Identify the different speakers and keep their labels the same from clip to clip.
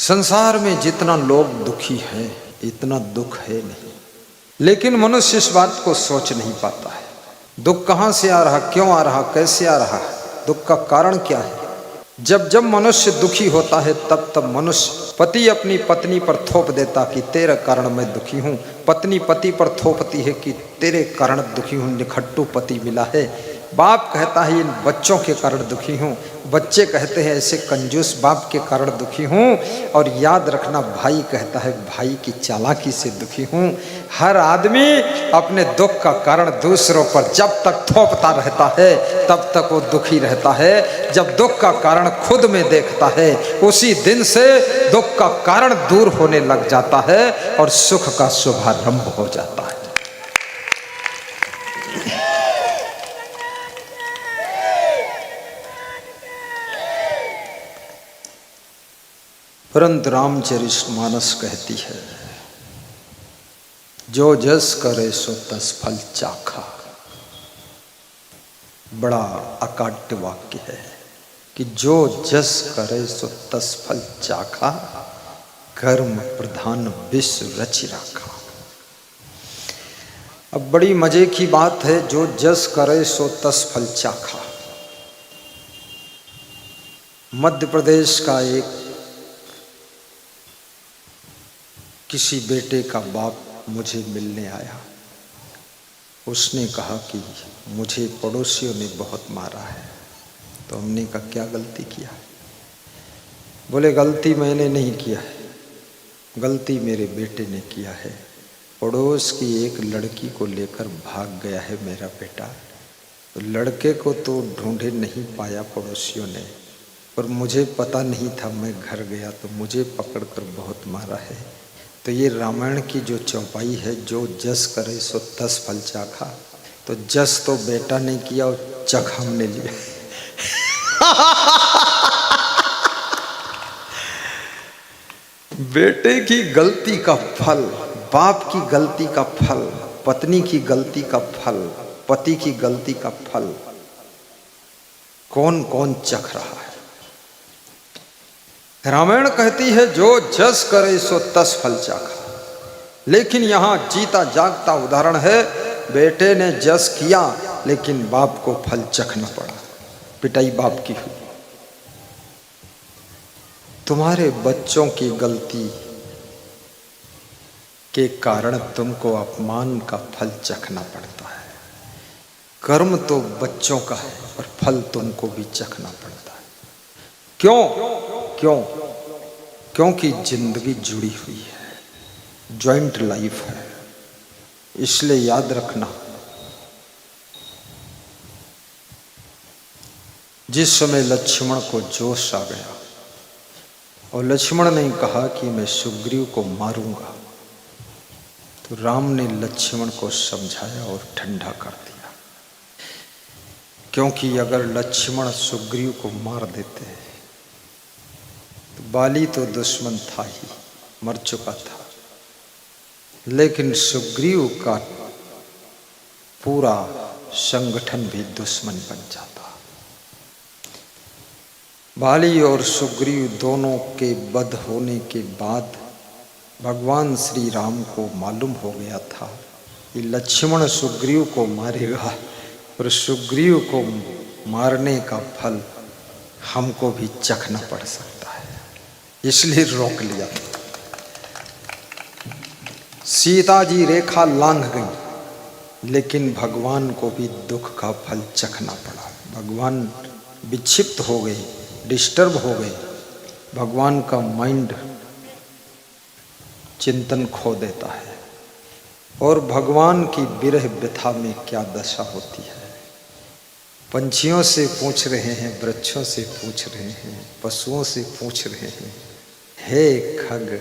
Speaker 1: संसार में जितना लोग दुखी हैं इतना दुख है नहीं, लेकिन मनुष्य इस बात को सोच नहीं पाता है। दुख कहाँ से आ रहा, क्यों आ रहा, कैसे आ रहा, दुख का कारण क्या है। जब जब मनुष्य दुखी होता है तब तब मनुष्य पति अपनी पत्नी पर थोप देता कि तेरे कारण मैं दुखी हूँ, पत्नी पति पर थोपती है कि तेरे कारण दुखी हूँ, निखट्टू पति मिला है। बाप कहता है इन बच्चों के कारण दुखी हूँ, बच्चे कहते हैं ऐसे कंजूस बाप के कारण दुखी हूँ, और याद रखना भाई कहता है भाई की चालाकी से दुखी हूँ। हर आदमी अपने दुख का कारण दूसरों पर जब तक थोपता रहता है तब तक वो दुखी रहता है। जब दुख का कारण खुद में देखता है उसी दिन से दुख का कारण दूर होने लग जाता है और सुख का शुभारंभ हो जाता है। परंतु रामचरितमानस कहती है जो जस करे सो तस फल चाखा। बड़ा अकाट्य वाक्य है कि जो जस करे सो तस फल चाखा, कर्म प्रधान विश्व रचि राखा। अब बड़ी मजे की बात है, जो जस करे सो तस फल चाखा। मध्य प्रदेश का एक किसी बेटे का बाप मुझे मिलने आया। उसने कहा कि मुझे पड़ोसियों ने बहुत मारा है। तो हमने कहा क्या गलती किया है? बोले गलती मैंने नहीं किया है, गलती मेरे बेटे ने किया है। पड़ोस की एक लड़की को लेकर भाग गया है मेरा बेटा। तो लड़के को तो ढूंढे नहीं पाया पड़ोसियों ने, पर मुझे पता नहीं था, मैं घर गया तो मुझे पकड़कर बहुत मारा है। तो ये रामायण की जो चौपाई है, जो जस करे सो तस फल चाखा, तो जस तो बेटा ने किया और चख हमने लिया। बेटे की गलती का फल, बाप की गलती का फल, पत्नी की गलती का फल, पति की गलती का फल कौन कौन चख रहा है। रामायण कहती है जो जस करे सो तस फल चाखा। लेकिन यहां जीता जागता उदाहरण है, बेटे ने जस किया लेकिन बाप को फल चखना पड़ा, पिटाई बाप की हुई। तुम्हारे बच्चों की गलती के कारण तुमको अपमान का फल चखना पड़ता है। कर्म तो बच्चों का है पर फल तुमको भी चखना पड़ता है। क्यों? क्यों? क्योंकि जिंदगी जुड़ी हुई है, जॉइंट लाइफ है। इसलिए याद रखना, जिस समय लक्ष्मण को जोश आ गया और लक्ष्मण ने कहा कि मैं सुग्रीव को मारूंगा, तो राम ने लक्ष्मण को समझाया और ठंडा कर दिया। क्योंकि अगर लक्ष्मण सुग्रीव को मार देते तो बाली तो दुश्मन था ही, मर चुका था, लेकिन सुग्रीव का पूरा संगठन भी दुश्मन बन जाता। बाली और सुग्रीव दोनों के वध होने के बाद भगवान श्री राम को मालूम हो गया था कि लक्ष्मण सुग्रीव को मारेगा और सुग्रीव को मारने का फल हमको भी चखना पड़ सकता है, इसलिए रोक लिया। सीता जी रेखा लांघ गई, लेकिन भगवान को भी दुख का फल चखना पड़ा। भगवान विक्षिप्त हो गए, डिस्टर्ब हो गए। भगवान का माइंड चिंतन खो देता है, और भगवान की विरह व्यथा में क्या दशा होती है। पंछियों से पूछ रहे हैं, वृक्षों से पूछ रहे हैं, पशुओं से पूछ रहे हैं, हे खग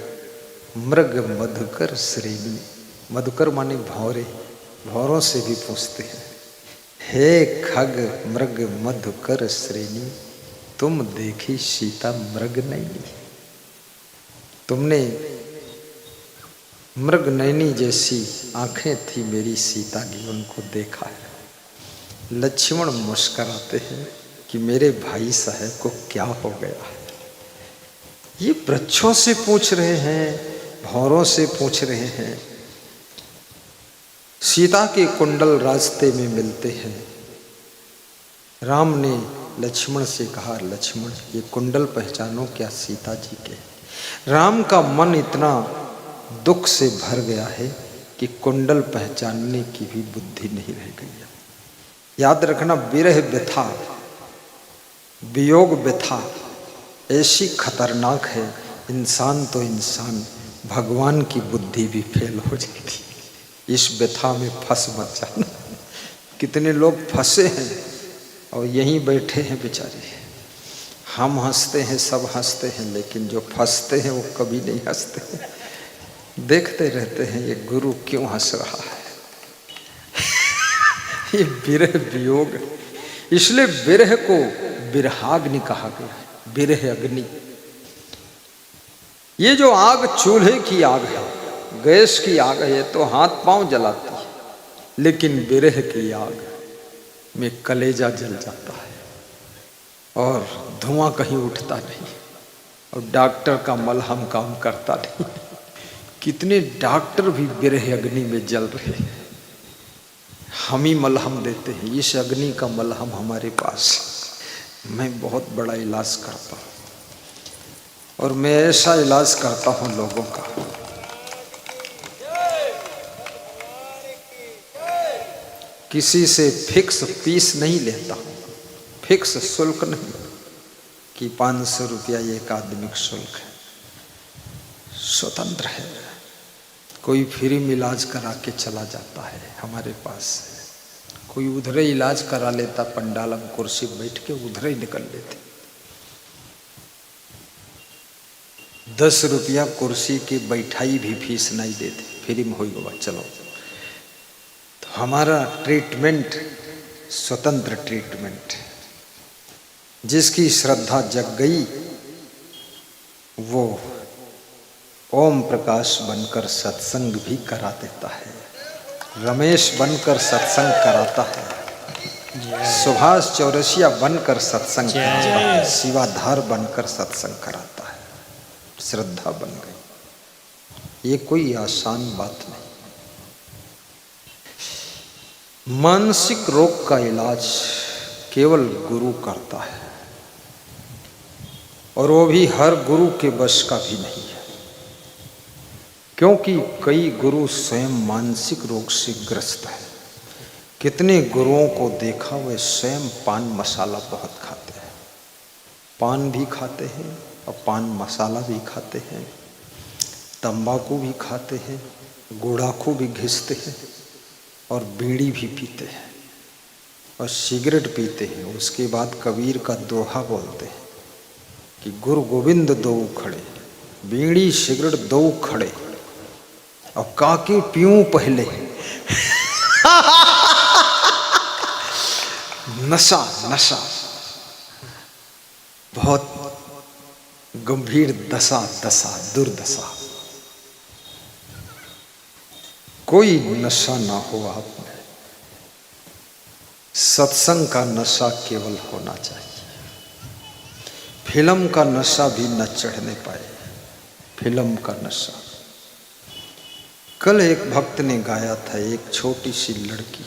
Speaker 1: मृग मधुकर श्रेणी। मधुकर माने भौरे, भौरों से भी पूछते हैं, हे खग मृग मधुकर श्रेणी, तुम देखी सीता मृग नैनी। तुमने मृग नैनी जैसी आंखें थी मेरी सीता की, उनको देखा है। लक्ष्मण मुस्कुराते हैं कि मेरे भाई साहब को क्या हो गया है। ये वृक्षों से पूछ रहे हैं, भौरों से पूछ रहे हैं। सीता के कुंडल रास्ते में मिलते हैं। राम ने लक्ष्मण से कहा, लक्ष्मण ये कुंडल पहचानो क्या सीता जी के। राम का मन इतना दुख से भर गया है कि कुंडल पहचानने की भी बुद्धि नहीं रह गई है। याद रखना, विरह व्यथा, वियोग व्यथा ऐसी खतरनाक है, इंसान तो इंसान, भगवान की बुद्धि भी फेल हो जाएगी। इस व्यथा में फंस मत जाना। कितने लोग फंसे हैं और यहीं बैठे हैं बेचारे। हम हंसते हैं, सब हंसते हैं, लेकिन जो फंसते हैं वो कभी नहीं हंसते हैं। देखते रहते हैं ये गुरु क्यों हंस रहा है। ये विरह वियोग, इसलिए विरह को विरहाग्नि कहा गया है। विरह अग्नि, ये जो आग चूल्हे की आग है, गैस की आग है, तो हाथ पांव जलाती है, लेकिन विरह की आग में कलेजा जल जाता है और धुआं कहीं उठता नहीं, और डॉक्टर का मलहम काम करता नहीं। कितने डॉक्टर भी विरह अग्नि में जल रहे हैं। हम ही मलहम देते हैं, इस अग्नि का मलहम हमारे पास। मैं बहुत बड़ा इलाज करता हूँ, और मैं ऐसा इलाज करता हूँ लोगों का, किसी से फिक्स फीस नहीं लेता हूँ, फिक्स शुल्क नहीं कि 500 रुपया ये अकादमिक शुल्क है। स्वतंत्र है, कोई फ्री में इलाज करा के चला जाता है हमारे पास से। कोई उधर ही इलाज करा लेता, पंडाल में कुर्सी बैठ के उधर ही निकल लेते। 10 रुपया कुर्सी की बैठाई भी फीस नहीं देते, फ्री में होई बाबा चलो। तो हमारा ट्रीटमेंट स्वतंत्र ट्रीटमेंट। जिसकी श्रद्धा जग गई वो ओम प्रकाश बनकर सत्संग भी करा देता है, रमेश बनकर सत्संग कराता है, सुभाष चौरसिया बनकर सत्संग कराता है, शिवाधार बनकर सत्संग कराता है। श्रद्धा बन गई, ये कोई आसान बात नहीं। मानसिक रोग का इलाज केवल गुरु करता है, और वो भी हर गुरु के बस का भी नहीं है, क्योंकि कई गुरु स्वयं मानसिक रोग से ग्रस्त है। कितने गुरुओं को देखा वे स्वयं पान मसाला बहुत खाते हैं, पान भी खाते हैं और पान मसाला भी खाते हैं, तंबाकू भी खाते हैं, गुड़ाखू भी घिसते हैं, और बीड़ी भी पीते हैं, और सिगरेट पीते हैं। उसके बाद कबीर का दोहा बोलते हैं कि गुरु गोविंद दो खड़े, बीड़ी सिगरेट दो खड़े, और काके पीऊं पहले। नशा नशा बहुत गंभीर दशा, दशा दुर्दशा। कोई नशा ना हो आप में, सत्संग का नशा केवल होना चाहिए। फिल्म का नशा भी न चढ़ने पाए, फिल्म का नशा। कल एक भक्त ने गाया था, एक छोटी सी लड़की,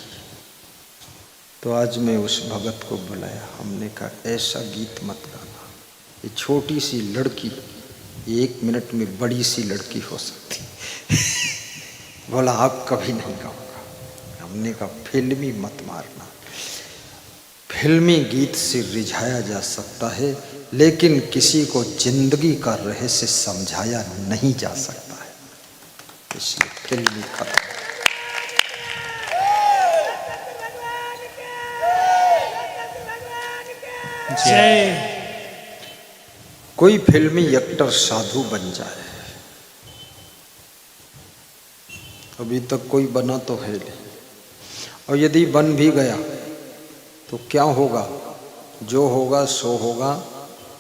Speaker 1: तो आज मैं उस भगत को बुलाया। हमने कहा ऐसा गीत मत गाना, ये छोटी सी लड़की 1 मिनट में बड़ी सी लड़की हो सकती। बोला आप कभी नहीं गाऊंगा। हमने कहा फिल्मी मत मारना, फिल्मी गीत से रिझाया जा सकता है, लेकिन किसी को जिंदगी का रहस्य समझाया नहीं जा सकता है, इसलिए फिल्मी खत्म।
Speaker 2: जय।
Speaker 1: कोई फिल्मी एक्टर साधु बन जाए, अभी तक कोई बना तो है नहीं, और यदि बन भी गया तो क्या होगा? जो होगा सो होगा।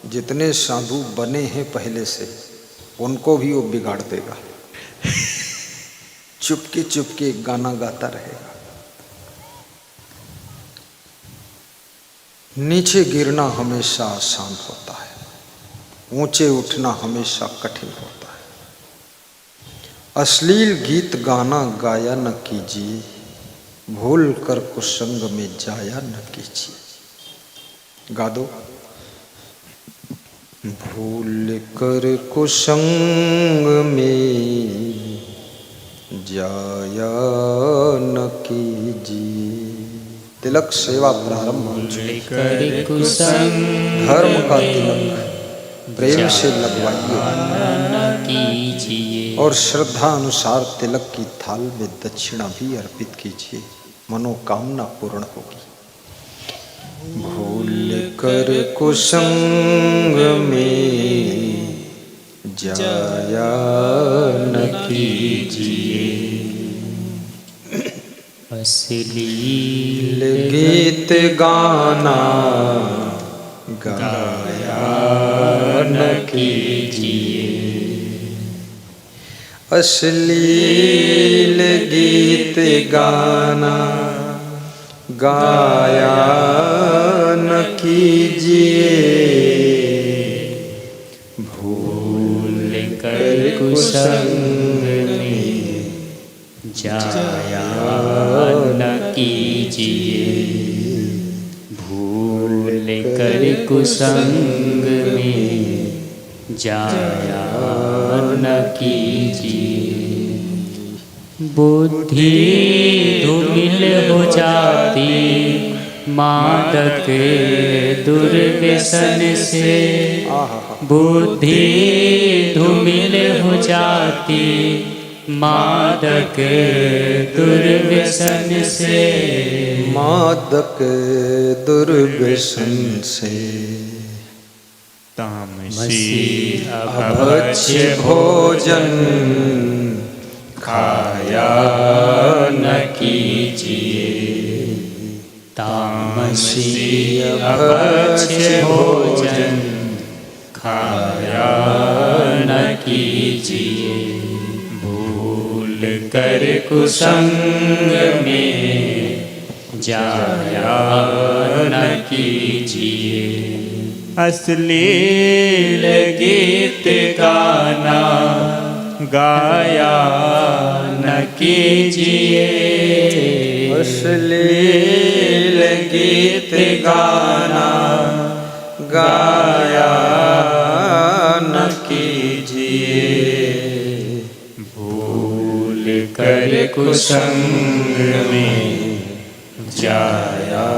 Speaker 1: जितने साधु बने हैं पहले से, उनको भी वो बिगाड़ देगा। चुपके चुपके गाना गाता रहेगा। नीचे गिरना हमेशा आसान होता है, ऊंचे उठना हमेशा कठिन होता है। अश्लील गीत गाना गाया न कीजिए, भूल कर कुसंग में जाया न कीजिए। गा दो। भूल कर कुसंग में जाया न कीजिए। तिलक सेवा प्रारंभ हो चुकी है। धर्म का तिलक प्रेम से लगवाइए और श्रद्धा अनुसार तिलक की थाल में दक्षिणा भी अर्पित कीजिए, मनोकामना पूर्ण होगी। भूल कर कुसंग में जाया न कीजिए, अश्लील गीत गाना गाया न कीजिए। अश्लील गीत गाना गाया न कीजिए, भूल कर कुसंग में जाया न कीजिए। भूल कर कुसंग में जाया न कीजिए।
Speaker 3: बुद्धि धूमिल हो जाती मादक दुर्व्यसन से, बुद्धि धूमिल हो जाती मादक दुर्व्यसन से,
Speaker 1: मादक दुर्व्यसन से।
Speaker 3: तामसी
Speaker 1: अभक्ष्य भोजन खाया न कीजिए।
Speaker 3: तामसी अभक्ष्य भोजन खाया न कीजिए। भूल कर कुसंग में जाया न कीजिए।
Speaker 2: अश्लील गीत गाना गाया न कीजिए।
Speaker 1: अश्लील गीत गाना गाया न कीजिए।
Speaker 3: भूल कर कुसंग में जाया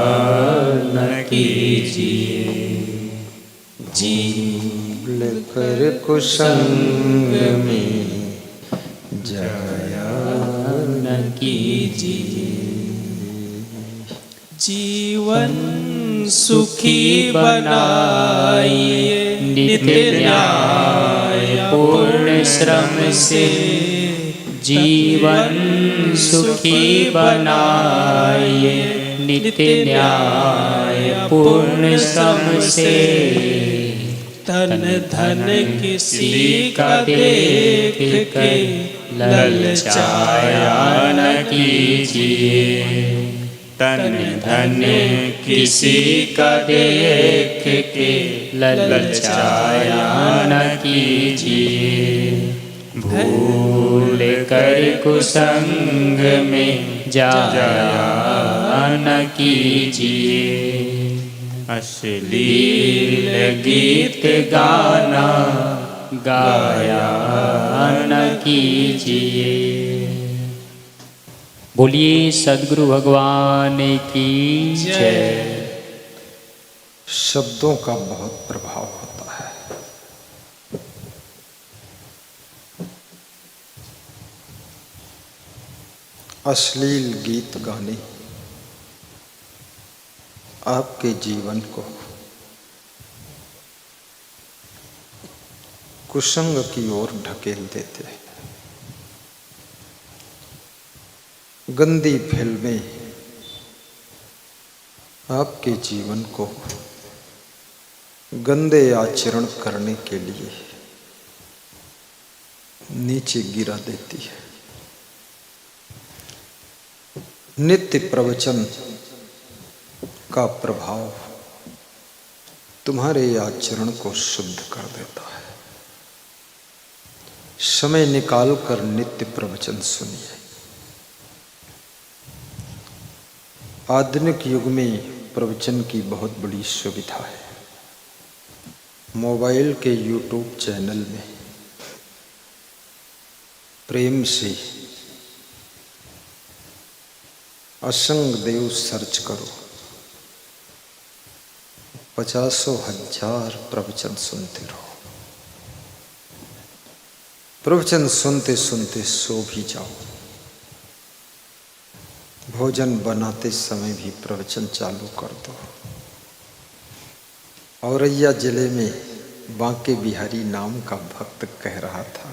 Speaker 3: न कीजिए।
Speaker 1: भूल कर कुसंग में जाया
Speaker 3: न कीजिए।
Speaker 2: जीवन सुखी बनाइए नित्य न्याय
Speaker 3: पूर्ण श्रम से। जीवन सुखी बनाइए नित्य न्याय पूर्ण श्रम से।
Speaker 2: तन धन किसी का देख के ललचाया न कीजिए। तन धन किसी का देख के ललचाया न कीजिए।
Speaker 3: भूल कर कुसंग में जाया न कीजिए।
Speaker 2: अश्लील
Speaker 3: गीत गाना गाया न कीजिए। बोलिए सद्गुरु भगवान की जय।
Speaker 1: शब्दों का बहुत प्रभाव होता है। अश्लील गीत गाने आपके जीवन को कुसंग की ओर ढकेल देते हैं। गंदी फिल्में आपके जीवन को गंदे आचरण करने के लिए नीचे गिरा देती है। नित्य प्रवचन का प्रभाव तुम्हारे आचरण को शुद्ध कर देता है। समय निकाल कर नित्य प्रवचन सुनिए। आधुनिक युग में प्रवचन की बहुत बड़ी सुविधा है। मोबाइल के यूट्यूब चैनल में प्रेम से असंग देव सर्च करो, 50,000 प्रवचन सुनते रहो। प्रवचन सुनते सुनते सो भी जाओ। भोजन बनाते समय भी प्रवचन चालू कर दो। औरैया जिले में बांके बिहारी नाम का भक्त कह रहा था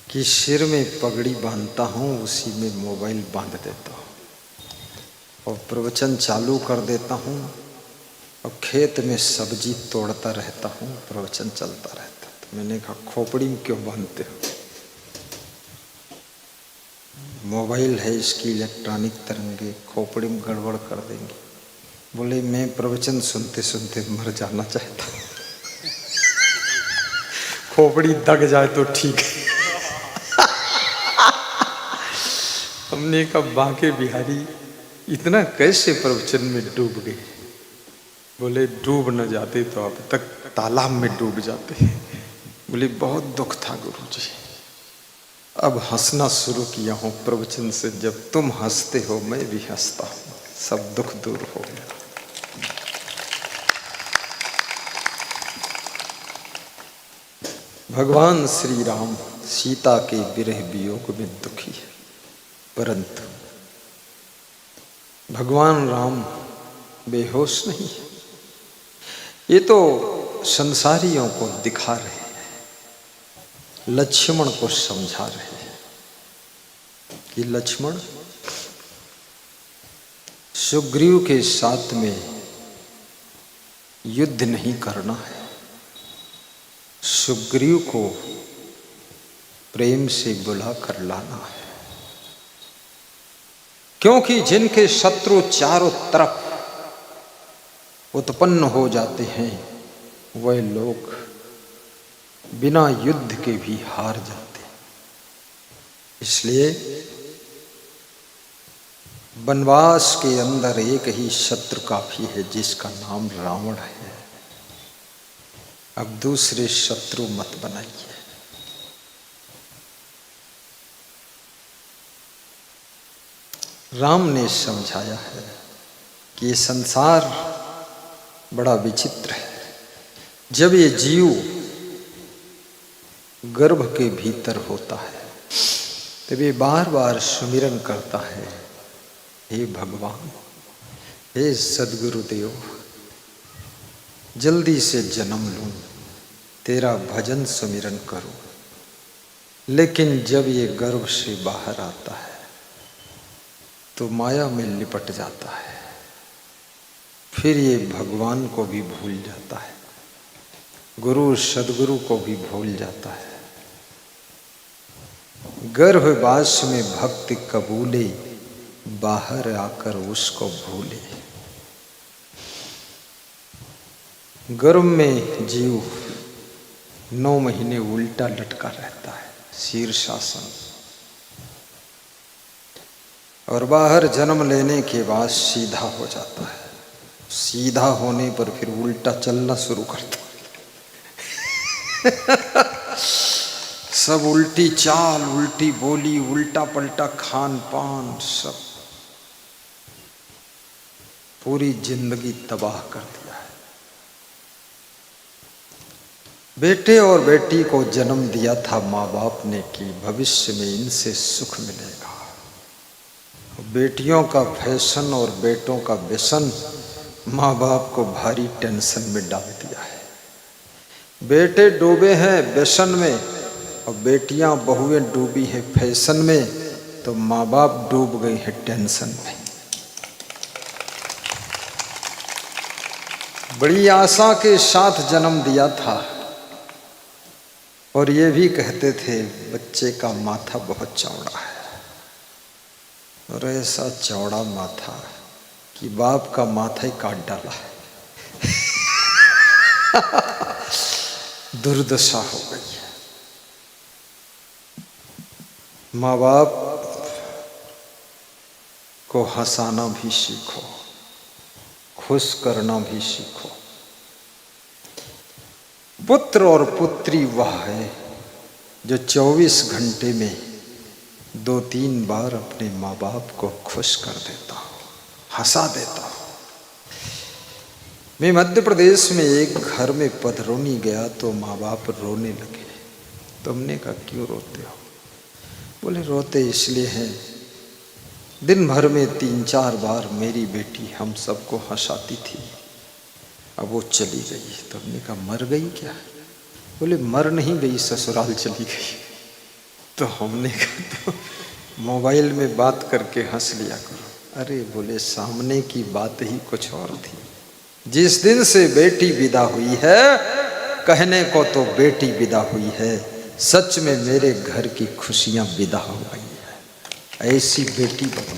Speaker 1: कि सिर में पगड़ी बांधता हूँ, उसी में मोबाइल बांध देता हूँ और प्रवचन चालू कर देता हूँ और खेत में सब्जी तोड़ता रहता हूँ, प्रवचन चलता रहता। तो मैंने कहा खोपड़ी में क्यों बांधते हो? मोबाइल है, इसकी इलेक्ट्रॉनिक तरंगे खोपड़ी में गड़बड़ कर देंगी। बोले मैं प्रवचन सुनते सुनते मर जाना चाहता हूँ, खोपड़ी दग जाए तो ठीक है। हमने कहा बांके बिहारी इतना कैसे प्रवचन में डूब गए? बोले डूब न जाते तो अब तक तालाब में डूब जाते। बोले बहुत दुख था गुरुजी, अब हंसना शुरू किया हूँ प्रवचन से। जब तुम हंसते हो मैं भी हंसता हूँ, सब दुख दूर हो गया। भगवान श्री राम सीता के विरह वियोग में दुखी है, परंतु भगवान राम बेहोश नहीं है। ये तो संसारियों को दिखा रहे हैं, लक्ष्मण को समझा रहे हैं कि लक्ष्मण सुग्रीव के साथ में युद्ध नहीं करना है, सुग्रीव को प्रेम से बुला कर लाना है। क्योंकि जिनके शत्रु चारों तरफ उत्पन्न हो जाते हैं वह लोग बिना युद्ध के भी हार जाते हैं। इसलिए वनवास के अंदर एक ही शत्रु काफी है, जिसका नाम रावण है। अब दूसरे शत्रु मत बनाइए। राम ने समझाया है कि ये संसार बड़ा विचित्र है। जब ये जीव गर्भ के भीतर होता है तब ये बार बार सुमिरन करता है, हे भगवान, हे सद्गुरुदेव, जल्दी से जन्म लूं, तेरा भजन सुमिरन करूं। लेकिन जब ये गर्भ से बाहर आता है तो माया में लिपट जाता है, फिर ये भगवान को भी भूल जाता है, गुरु सद्गुरु को भी भूल जाता है। गर्भवास में भक्ति कबूले, बाहर आकर उसको भूले। गर्भ में जीव 9 महीने उल्टा लटका रहता है, शीर्षासन, और बाहर जन्म लेने के बाद सीधा हो जाता है। सीधा होने पर फिर उल्टा चलना शुरू करता है। सब उल्टी चाल, उल्टी बोली, उल्टा पलटा खान पान, सब पूरी जिंदगी तबाह कर दिया है। बेटे और बेटी को जन्म दिया था माँ बाप ने कि भविष्य में इनसे सुख मिलेगा। बेटियों का फैशन और बेटों का व्यसन माँ बाप को भारी टेंशन में डाल दिया है। बेटे डूबे हैं व्यसन में और बेटियां बहुएं डूबी हैं फैशन में, तो माँ बाप डूब गए हैं टेंशन में। बड़ी आशा के साथ जन्म दिया था और ये भी कहते थे बच्चे का माथा बहुत चौड़ा है, और ऐसा चौड़ा माथा कि बाप का माथा ही काट डाला है। दुर्दशा हो गई है। माँ बाप को हंसाना भी सीखो, खुश करना भी सीखो। पुत्र और पुत्री वह है जो 24 घंटे में 2-3 बार अपने माँ बाप को खुश कर देता हो, हंसा देता हो। मैं मध्य प्रदेश में एक घर में पधरौनी गया तो माँ बाप रोने लगे। तुमने कहा क्यों रोते हो? बोले रोते इसलिए हैं, दिन भर में 3-4 बार मेरी बेटी हम सबको हंसाती थी, अब वो चली गई। तो हमने कहा मर गई क्या? बोले मर नहीं गई, ससुराल चली गई। तो हमने कहा तो मोबाइल में बात करके हंस लिया करो। अरे बोले सामने की बात ही कुछ और थी। जिस दिन से बेटी विदा हुई है, कहने को तो बेटी विदा हुई है, सच में मेरे घर की खुशियां विदा हो गई है। ऐसी बेटी बनो।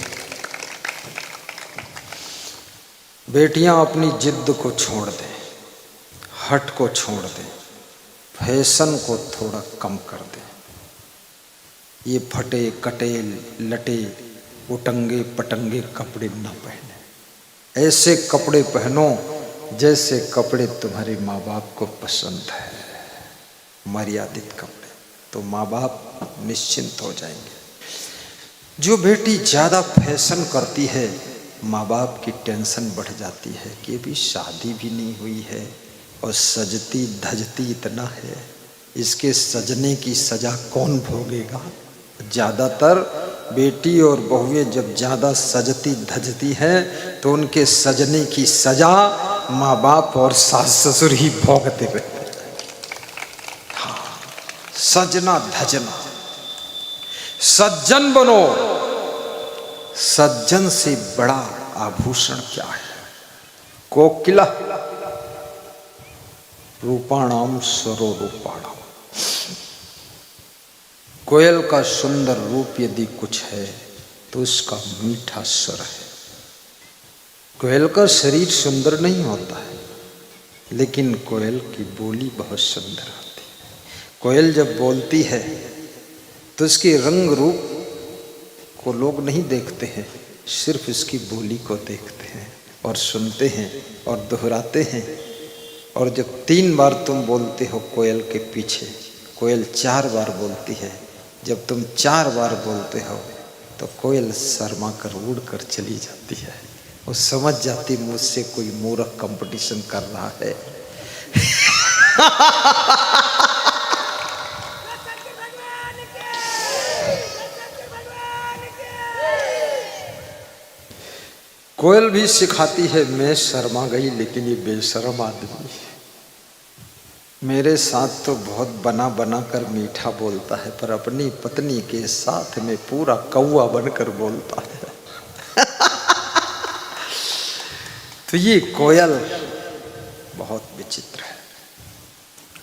Speaker 1: बेटियां अपनी जिद को छोड़ दें, हट को छोड़ दें, फैशन को थोड़ा कम कर दें। ये फटे कटे लटे उटंगे पटंगे कपड़े न पहने। ऐसे कपड़े पहनो जैसे कपड़े तुम्हारे माँ बाप को पसंद है, मर्यादित कपड़े, तो माँ बाप निश्चिंत हो जाएंगे। जो बेटी ज़्यादा फैशन करती है, माँ बाप की टेंशन बढ़ जाती है कि अभी शादी भी नहीं हुई है और सजती धजती इतना है, इसके सजने की सज़ा कौन भोगेगा। ज़्यादातर बेटी और बहुएं जब ज़्यादा सजती धजती हैं तो उनके सजने की सज़ा माँ बाप और सास ससुर ही भोगते रहते हैं। हाँ, सजना धजना। सज्जन बनो। सज्जन से बड़ा आभूषण क्या है? कोकिला रूपाणाम स्वरो रूपाणाम। कोयल का सुंदर रूप यदि कुछ है तो उसका मीठा स्वर है। कोयल का शरीर सुंदर नहीं होता है, लेकिन कोयल की बोली बहुत सुंदर होती है। कोयल जब बोलती है तो उसके रंग रूप को लोग नहीं देखते हैं, सिर्फ इसकी बोली को देखते हैं और सुनते हैं और दोहराते हैं। और जब 3 बार तुम बोलते हो कोयल के पीछे, कोयल 4 बार बोलती है। जब तुम 4 बार बोलते हो तो कोयल शर्मा कर उड़ कर चली जाती है। वो समझ जाती मुझसे कोई मूर्ख कंपटीशन कर रहा है। कोयल भी सिखाती है, मैं शर्मा गई लेकिन ये बेशर्म आदमी मेरे साथ तो बहुत बना बना कर मीठा बोलता है, पर अपनी पत्नी के साथ में पूरा कौवा बनकर बोलता है। तो ये कोयल बहुत विचित्र है।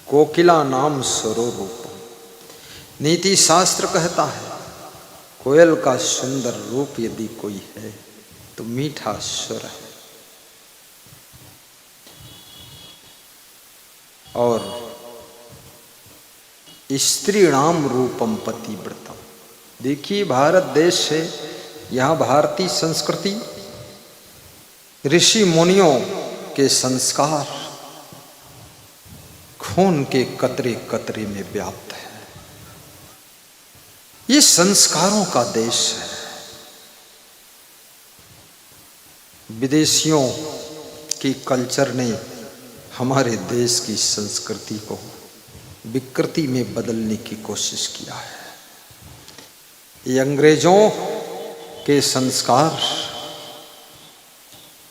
Speaker 1: कोकिला नाम स्वरो रूपम। नीति शास्त्र कहता है कोयल का सुंदर रूप यदि कोई है तो मीठा स्वर है। और स्त्रीणाम रूपम पतिव्रतम। देखिए भारत देश है, यहाँ भारतीय संस्कृति ऋषि मुनियों के संस्कार खून के कतरे कतरे में व्याप्त है। ये संस्कारों का देश है। विदेशियों की कल्चर ने हमारे देश की संस्कृति को विकृति में बदलने की कोशिश किया है। ये अंग्रेजों के संस्कार,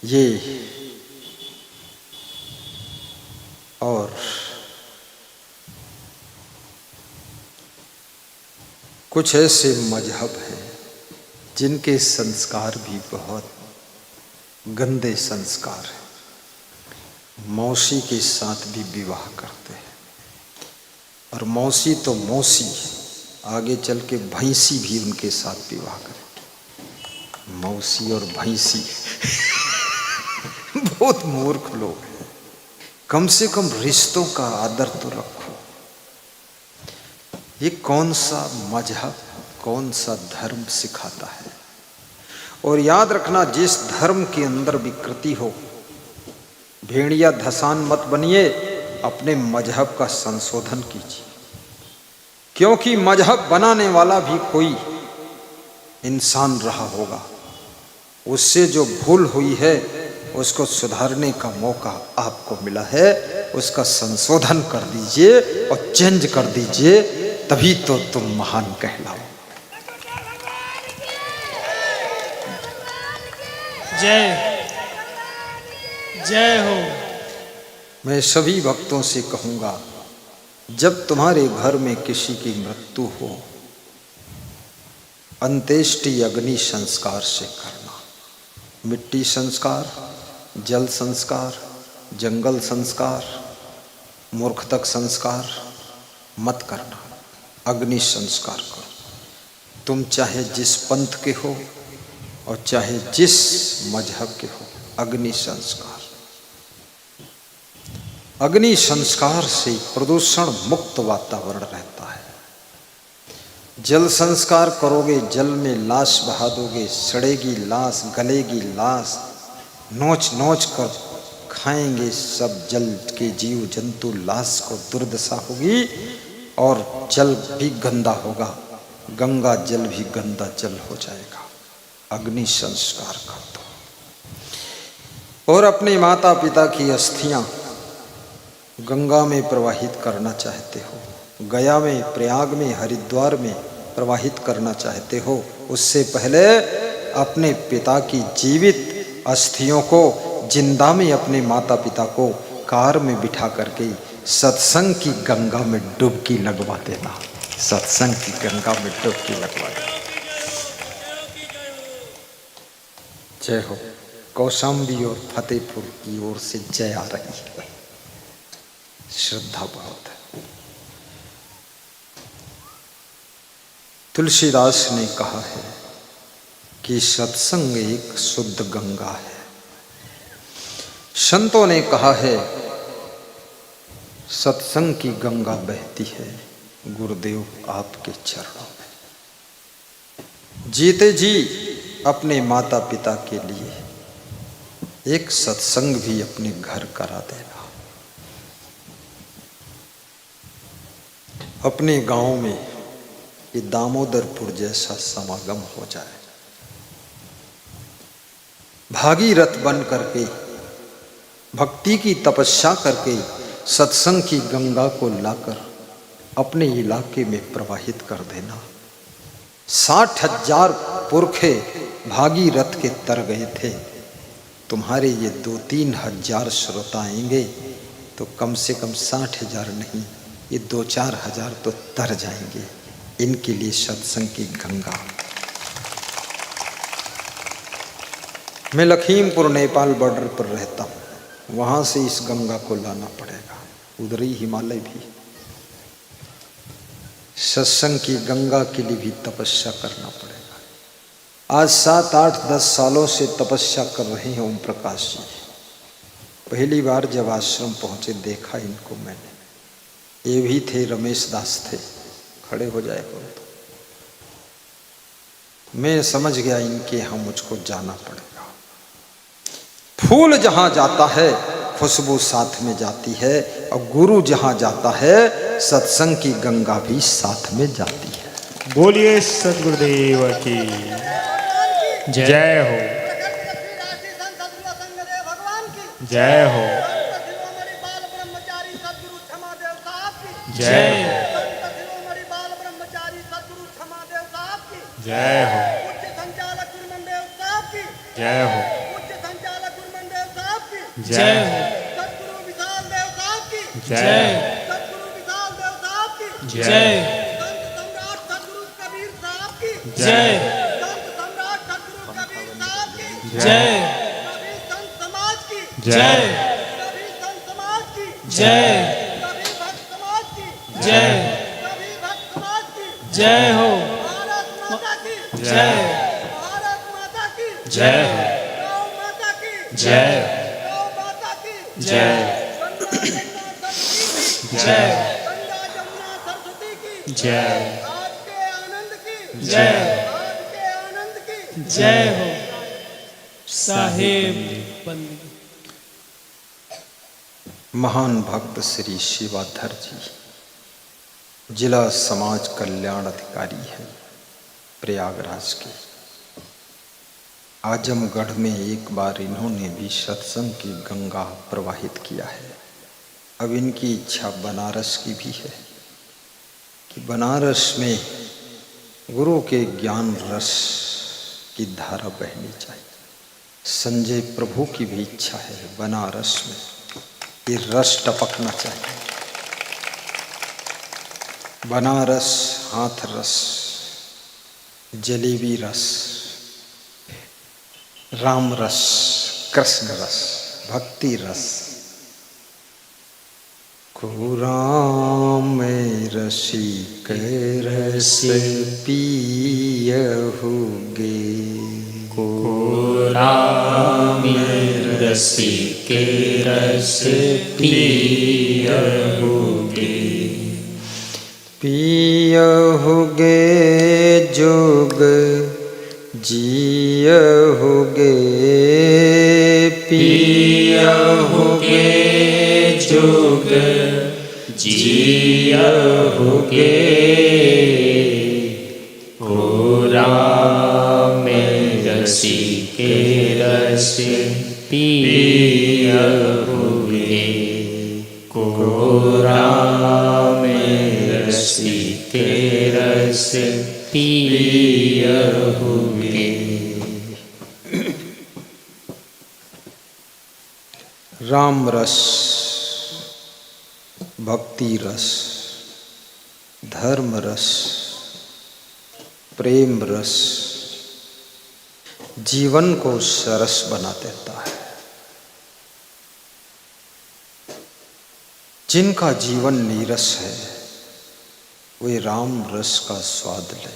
Speaker 1: ये और कुछ ऐसे मजहब हैं जिनके संस्कार भी बहुत गंदे संस्कार हैं। मौसी के साथ भी विवाह करते हैं, और मौसी तो मौसी, आगे चल के भैंसी भी उनके साथ विवाह करेगी। मौसी और भैंसी बहुत मूर्ख लोग हैं। कम से कम रिश्तों का आदर तो रखो। ये कौन सा मजहब, कौन सा धर्म सिखाता है? और याद रखना, जिस धर्म के अंदर विकृति हो, भेड़िया धसान मत बनिए, अपने मजहब का संशोधन कीजिए। क्योंकि मजहब बनाने वाला भी कोई इंसान रहा होगा, उससे जो भूल हुई है उसको सुधारने का मौका आपको मिला है, उसका संशोधन कर दीजिए और चेंज कर दीजिए, तभी तो तुम महान कहलाओ।
Speaker 4: जय जय हो।
Speaker 1: मैं सभी भक्तों से कहूँगा, जब तुम्हारे घर में किसी की मृत्यु हो, अंत्येष्टि अग्नि संस्कार से करना। मिट्टी संस्कार, जल संस्कार, जंगल संस्कार, मूर्खतक संस्कार मत करना, अग्नि संस्कार करो। तुम चाहे जिस पंथ के हो और चाहे जिस मजहब के हो, अग्नि संस्कार। अग्नि संस्कार से प्रदूषण मुक्त वातावरण रहता है। जल संस्कार करोगे, जल में लाश बहा दोगे, सड़ेगी लाश, गलेगी लाश, नोच नोच कर खाएंगे सब जल के जीव जंतु, लाश को दुर्दशा होगी और जल भी गंदा होगा, गंगा जल भी गंदा जल हो जाएगा। अग्नि संस्कार कर दो। और अपने माता पिता की अस्थियां गंगा में प्रवाहित करना चाहते हो, गया में, प्रयाग में, हरिद्वार में प्रवाहित करना चाहते हो, उससे पहले अपने पिता की जीवित अस्थियों को जिंदा में अपने माता पिता को कार में बिठा करके सत्संग की गंगा में डुबकी लगवा देना। सत्संग की गंगा में डुबकी लगवा देना। जय हो। कौशाम्बी और फतेहपुर की ओर से जय आ रही है। श्रद्धा बहुत है। तुलसीदास ने कहा है कि सत्संग एक शुद्ध गंगा है। संतों ने कहा है सत्संग की गंगा बहती है गुरुदेव आपके चरणों में। जीते जी अपने माता पिता के लिए एक सत्संग भी अपने घर करा देना। अपने गांव में ये दामोदरपुर जैसा समागम हो जाए, भागीरथ बन करके भक्ति की तपस्या करके सत्संग की गंगा को लाकर अपने इलाके में प्रवाहित कर देना। 60,000 पुरखे भागीरथ के तर गए थे। तुम्हारे ये 2-3 हजार श्रोता आएंगे तो कम से कम 60,000 नहीं, ये 2-4 हजार तो तर जाएंगे। इनके लिए सत्संग की गंगा। मैं लखीमपुर नेपाल बॉर्डर पर रहता हूँ, वहाँ से इस गंगा को लाना पड़ेगा, उधर ही हिमालय भी। सत्संग की गंगा के लिए भी तपस्या करना पड़ेगा। आज 7, 8, 10 सालों से तपस्या कर रहे हैं ओम प्रकाश जी। पहली बार जब आश्रम पहुँचे देखा इनको मैंने। ये भी थे, रमेश दास थे, खड़े हो जाए तो मैं समझ गया इनके यहाँ मुझको जाना पड़ेगा। फूल जहाँ जाता है खुशबू साथ में जाती है, और गुरु जहाँ जाता है सत्संग की गंगा भी साथ में जाती है।
Speaker 2: बोलिए सद्गुरुदेव की जय हो। जय हो। जय हो। जय हो। जय हो।
Speaker 4: जय हो।
Speaker 2: जय
Speaker 4: जय जय जय जय जय जय हो। जय जय जय जय जय
Speaker 5: गंगा जमुना सरस्वती की
Speaker 3: जय
Speaker 5: आज के आनंद की
Speaker 4: जय
Speaker 5: आज के आनंद की
Speaker 4: जय हो साहेब बंदी।
Speaker 1: महान भक्त श्री शिवाधर जी जिला समाज कल्याण अधिकारी हैं प्रयागराज के। आजमगढ़ में एक बार इन्होंने भी सत्संग की गंगा प्रवाहित किया है। अब इनकी इच्छा बनारस की भी है कि बनारस में गुरु के ज्ञान रस की धारा बहनी चाहिए। संजय प्रभु की भी इच्छा है बनारस में ये रस टपकना चाहिए। बनारस हाथ रस, जलेबी रस, राम रस, कृष्ण रस, भक्ति रस। को राम रसिक रस पियहुगे,
Speaker 3: को राम रसिक रस पियहुगे,
Speaker 1: पियहुगे जोग जियहुगे,
Speaker 3: पियहुगे जोग जियहुगे। ओ राम रसिक रस पियहुगे, को राम रसिक रस पियहुगे।
Speaker 1: राम रस, भक्ति रस, धर्म रस, प्रेम रस जीवन को सरस बना देता है। जिनका जीवन नीरस है वे राम रस का स्वाद ले,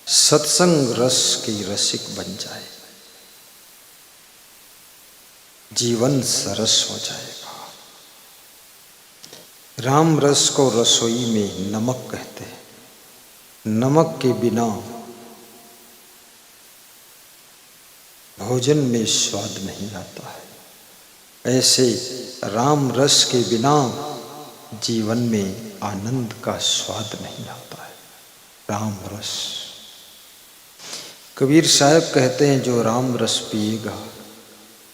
Speaker 1: सत्संग रस की रसिक बन जाए, जीवन सरस हो जाएगा। राम रस को रसोई में नमक कहते हैं। नमक के बिना भोजन में स्वाद नहीं आता है, ऐसे राम रस के बिना जीवन में आनंद का स्वाद नहीं आता है। राम रस, कबीर साहब कहते हैं जो राम रस पिएगा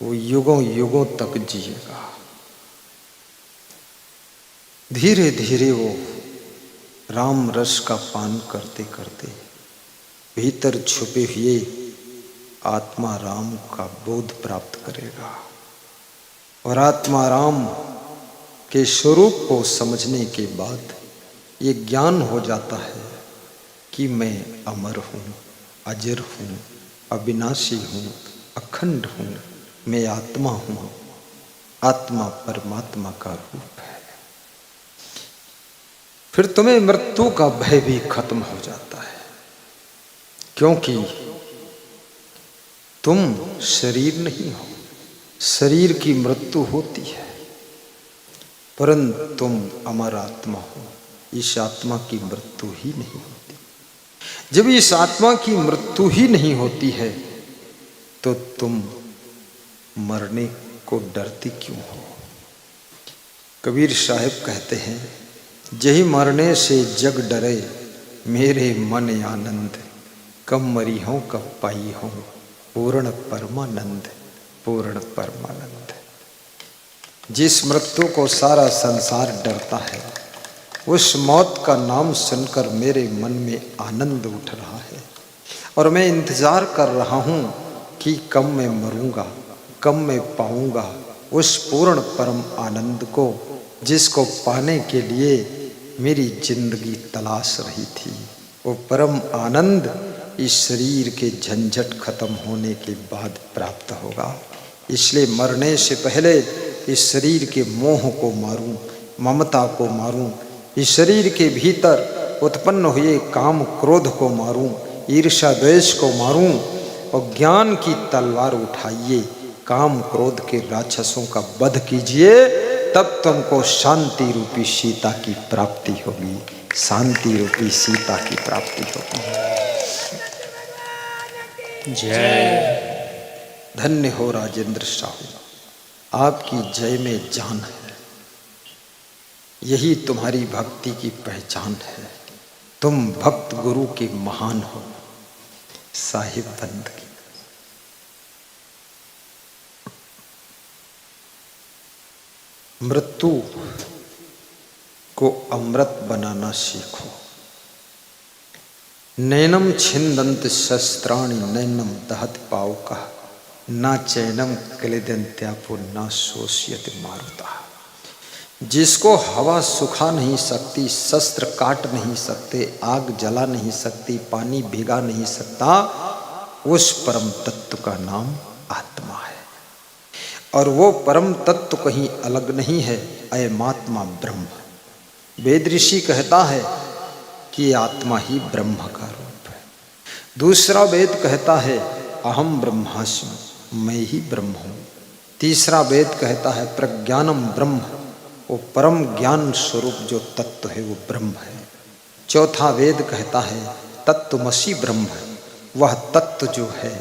Speaker 1: वो युगों युगों तक जिएगा। धीरे धीरे वो राम रस का पान करते करते भीतर छुपे हुए आत्मा राम का बोध प्राप्त करेगा और आत्मा राम के स्वरूप को समझने के बाद ये ज्ञान हो जाता है कि मैं अमर हूँ, अजर हूँ, अविनाशी हूँ, अखंड हूँ, मैं आत्मा हूँ। आत्मा परमात्मा का रूप है। फिर तुम्हें मृत्यु का भय भी खत्म हो जाता है, क्योंकि तुम शरीर नहीं हो। शरीर की मृत्यु होती है परंतु तुम अमर आत्मा हो। इस आत्मा की मृत्यु ही नहीं होती। जब इस आत्मा की मृत्यु ही नहीं होती है तो तुम मरने को डरती क्यों हो? कबीर साहब कहते हैं, जही मरने से जग डरे मेरे मन आनंद, कब मरी हो कब पाई हो पूर्ण परमानंद, पूर्ण परमानंद। जिस मृत्यु को सारा संसार डरता है उस मौत का नाम सुनकर मेरे मन में आनंद उठ रहा है और मैं इंतजार कर रहा हूँ कि कब मैं मरूंगा, कब मैं पाऊंगा उस पूर्ण परम आनंद को, जिसको पाने के लिए मेरी जिंदगी तलाश रही थी। वो परम आनंद इस शरीर के झंझट खत्म होने के बाद प्राप्त होगा। इसलिए मरने से पहले इस शरीर के मोह को मारूं, ममता को मारूं, इस शरीर के भीतर उत्पन्न हुए काम क्रोध को मारूं, ईर्ष्या द्वेष को मारूं और ज्ञान की तलवार उठाइए, काम क्रोध के राक्षसों का वध कीजिए, तब तुमको शांति रूपी सीता की प्राप्ति होगी, शांति रूपी सीता की प्राप्ति होगी।
Speaker 3: जय।
Speaker 1: धन्य हो राजेंद्र साहू, आपकी जय में जान है। यही तुम्हारी भक्ति की पहचान है। तुम भक्त गुरु के महान हो, साहिब बंद की। मृत्यु को अमृत बनाना सीखो। नैनम छिंदंत शस्त्राणि नैनम दहत पावका ना चैनम क्लेदंत्यापो ना शोष्यत मारुता। जिसको हवा सुखा नहीं सकती, शस्त्र काट नहीं सकते, आग जला नहीं सकती, पानी भिगा नहीं सकता, उस परम तत्व का नाम आत्मा है। और वो परम तत्व कहीं अलग नहीं है, अयमात्मा ब्रह्म। वेद ऋषि कहता है कि आत्मा ही ब्रह्म का रूप है। दूसरा वेद कहता है अहम ब्रह्मास्मि, मैं ही ब्रह्म हूँ। तीसरा वेद कहता है प्रज्ञानम ब्रह्म, वो परम ज्ञान स्वरूप जो तत्व है वो ब्रह्म है। चौथा वेद कहता है तत्वमसि ब्रह्म, वह तत्व जो है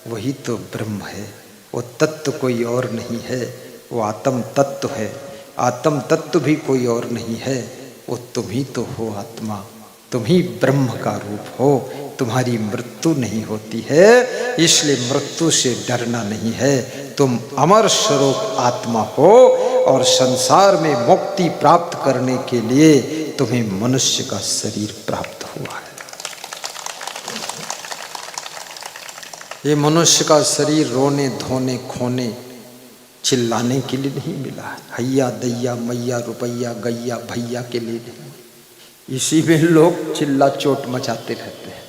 Speaker 1: वही तो ब्रह्म है। वो तत्व कोई और नहीं है, वो आत्म तत्व है। आत्म तत्व भी कोई और नहीं है, वो तुम ही तो हो आत्मा, तुम ही ब्रह्म का रूप हो। तुम्हारी मृत्यु नहीं होती है, इसलिए मृत्यु से डरना नहीं है। तुम अमर स्वरूप आत्मा हो और संसार में मुक्ति प्राप्त करने के लिए तुम्हें मनुष्य का शरीर प्राप्त हुआ है। ये मनुष्य का शरीर रोने धोने खोने चिल्लाने के लिए नहीं मिला है, हैया दैया मैया रुपैया गैया भैया के लिए नहीं। इसी में लोग चिल्ला चोट मचाते रहते हैं।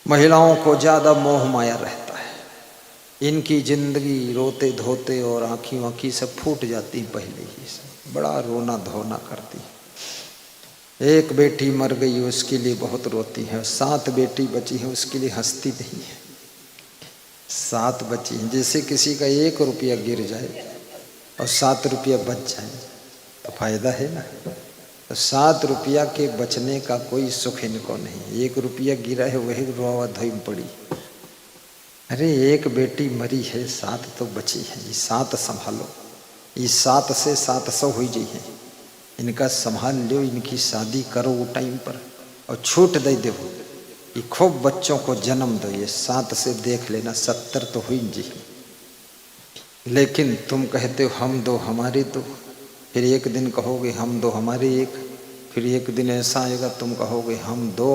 Speaker 1: महिलाओं को ज्यादा मोह माया रहता है। इनकी जिंदगी रोते धोते और आँखी वाँखी सब फूट जाती पहले ही से, बड़ा रोना धोना करती है। एक बेटी मर गई उसके लिए बहुत रोती है, 7 बेटी बची है उसके लिए हंसती नहीं है। 7 बची हैं। जैसे किसी का 1 रुपया गिर जाए और 7 रुपया बच जाए तो फायदा है ना। तो 7 रुपया के बचने का कोई सुख इनको नहीं। 1 रुपया गिरा है वही रोवा धोई पड़ी। अरे एक बेटी मरी है, 7 तो बची है, ये 7 संभालो। ये 7 से 700 हो जाई है, इनका संभाल लो, इनकी शादी करो वो टाइम पर और छूट दे दो। ये खूब बच्चों को जन्म दो, ये 7 से देख लेना 70 तो हुई जी। लेकिन तुम कहते हो हम 2 हमारे 2, फिर एक दिन कहोगे हम 2 हमारे 1, फिर एक दिन ऐसा आएगा तुम कहोगे हम 2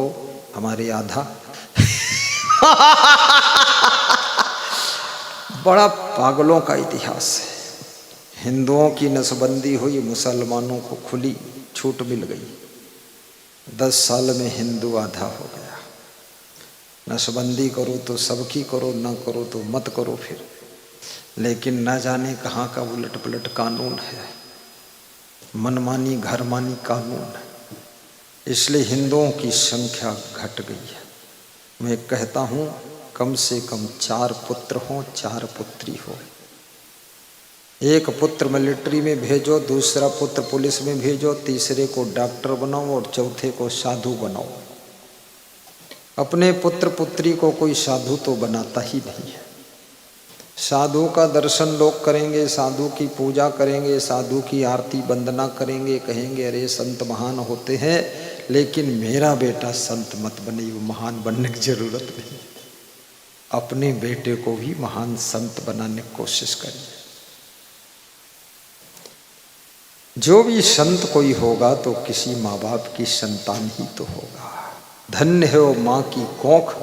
Speaker 1: हमारे आधा। बड़ा पागलों का इतिहास है। हिंदुओं की नसबंदी हुई, मुसलमानों को खुली छूट मिल गई। 10 साल में हिंदू आधा हो गया। नसबंदी करो तो सबकी करो, ना करो तो मत करो फिर। लेकिन न जाने कहाँ का उलट पलट कानून है, मनमानी घरमानी कानून है। इसलिए हिंदुओं की संख्या घट गई है। मैं कहता हूँ कम से कम 4 पुत्र हों, 4 पुत्री हो। एक पुत्र मिलिट्री में भेजो, दूसरा पुत्र पुलिस में भेजो, तीसरे को डॉक्टर बनाओ और चौथे को साधु बनाओ। अपने पुत्र पुत्री को कोई साधु तो बनाता ही नहीं है। साधु का दर्शन लोग करेंगे, साधु की पूजा करेंगे, साधु की आरती वंदना करेंगे, कहेंगे अरे संत महान होते हैं, लेकिन मेरा बेटा संत मत बने, वो महान बनने की जरूरत नहीं। अपने बेटे को भी महान संत बनाने की कोशिश करिए। जो भी संत कोई होगा तो किसी माँ बाप की संतान ही तो होगा। धन्य है वो माँ की कोख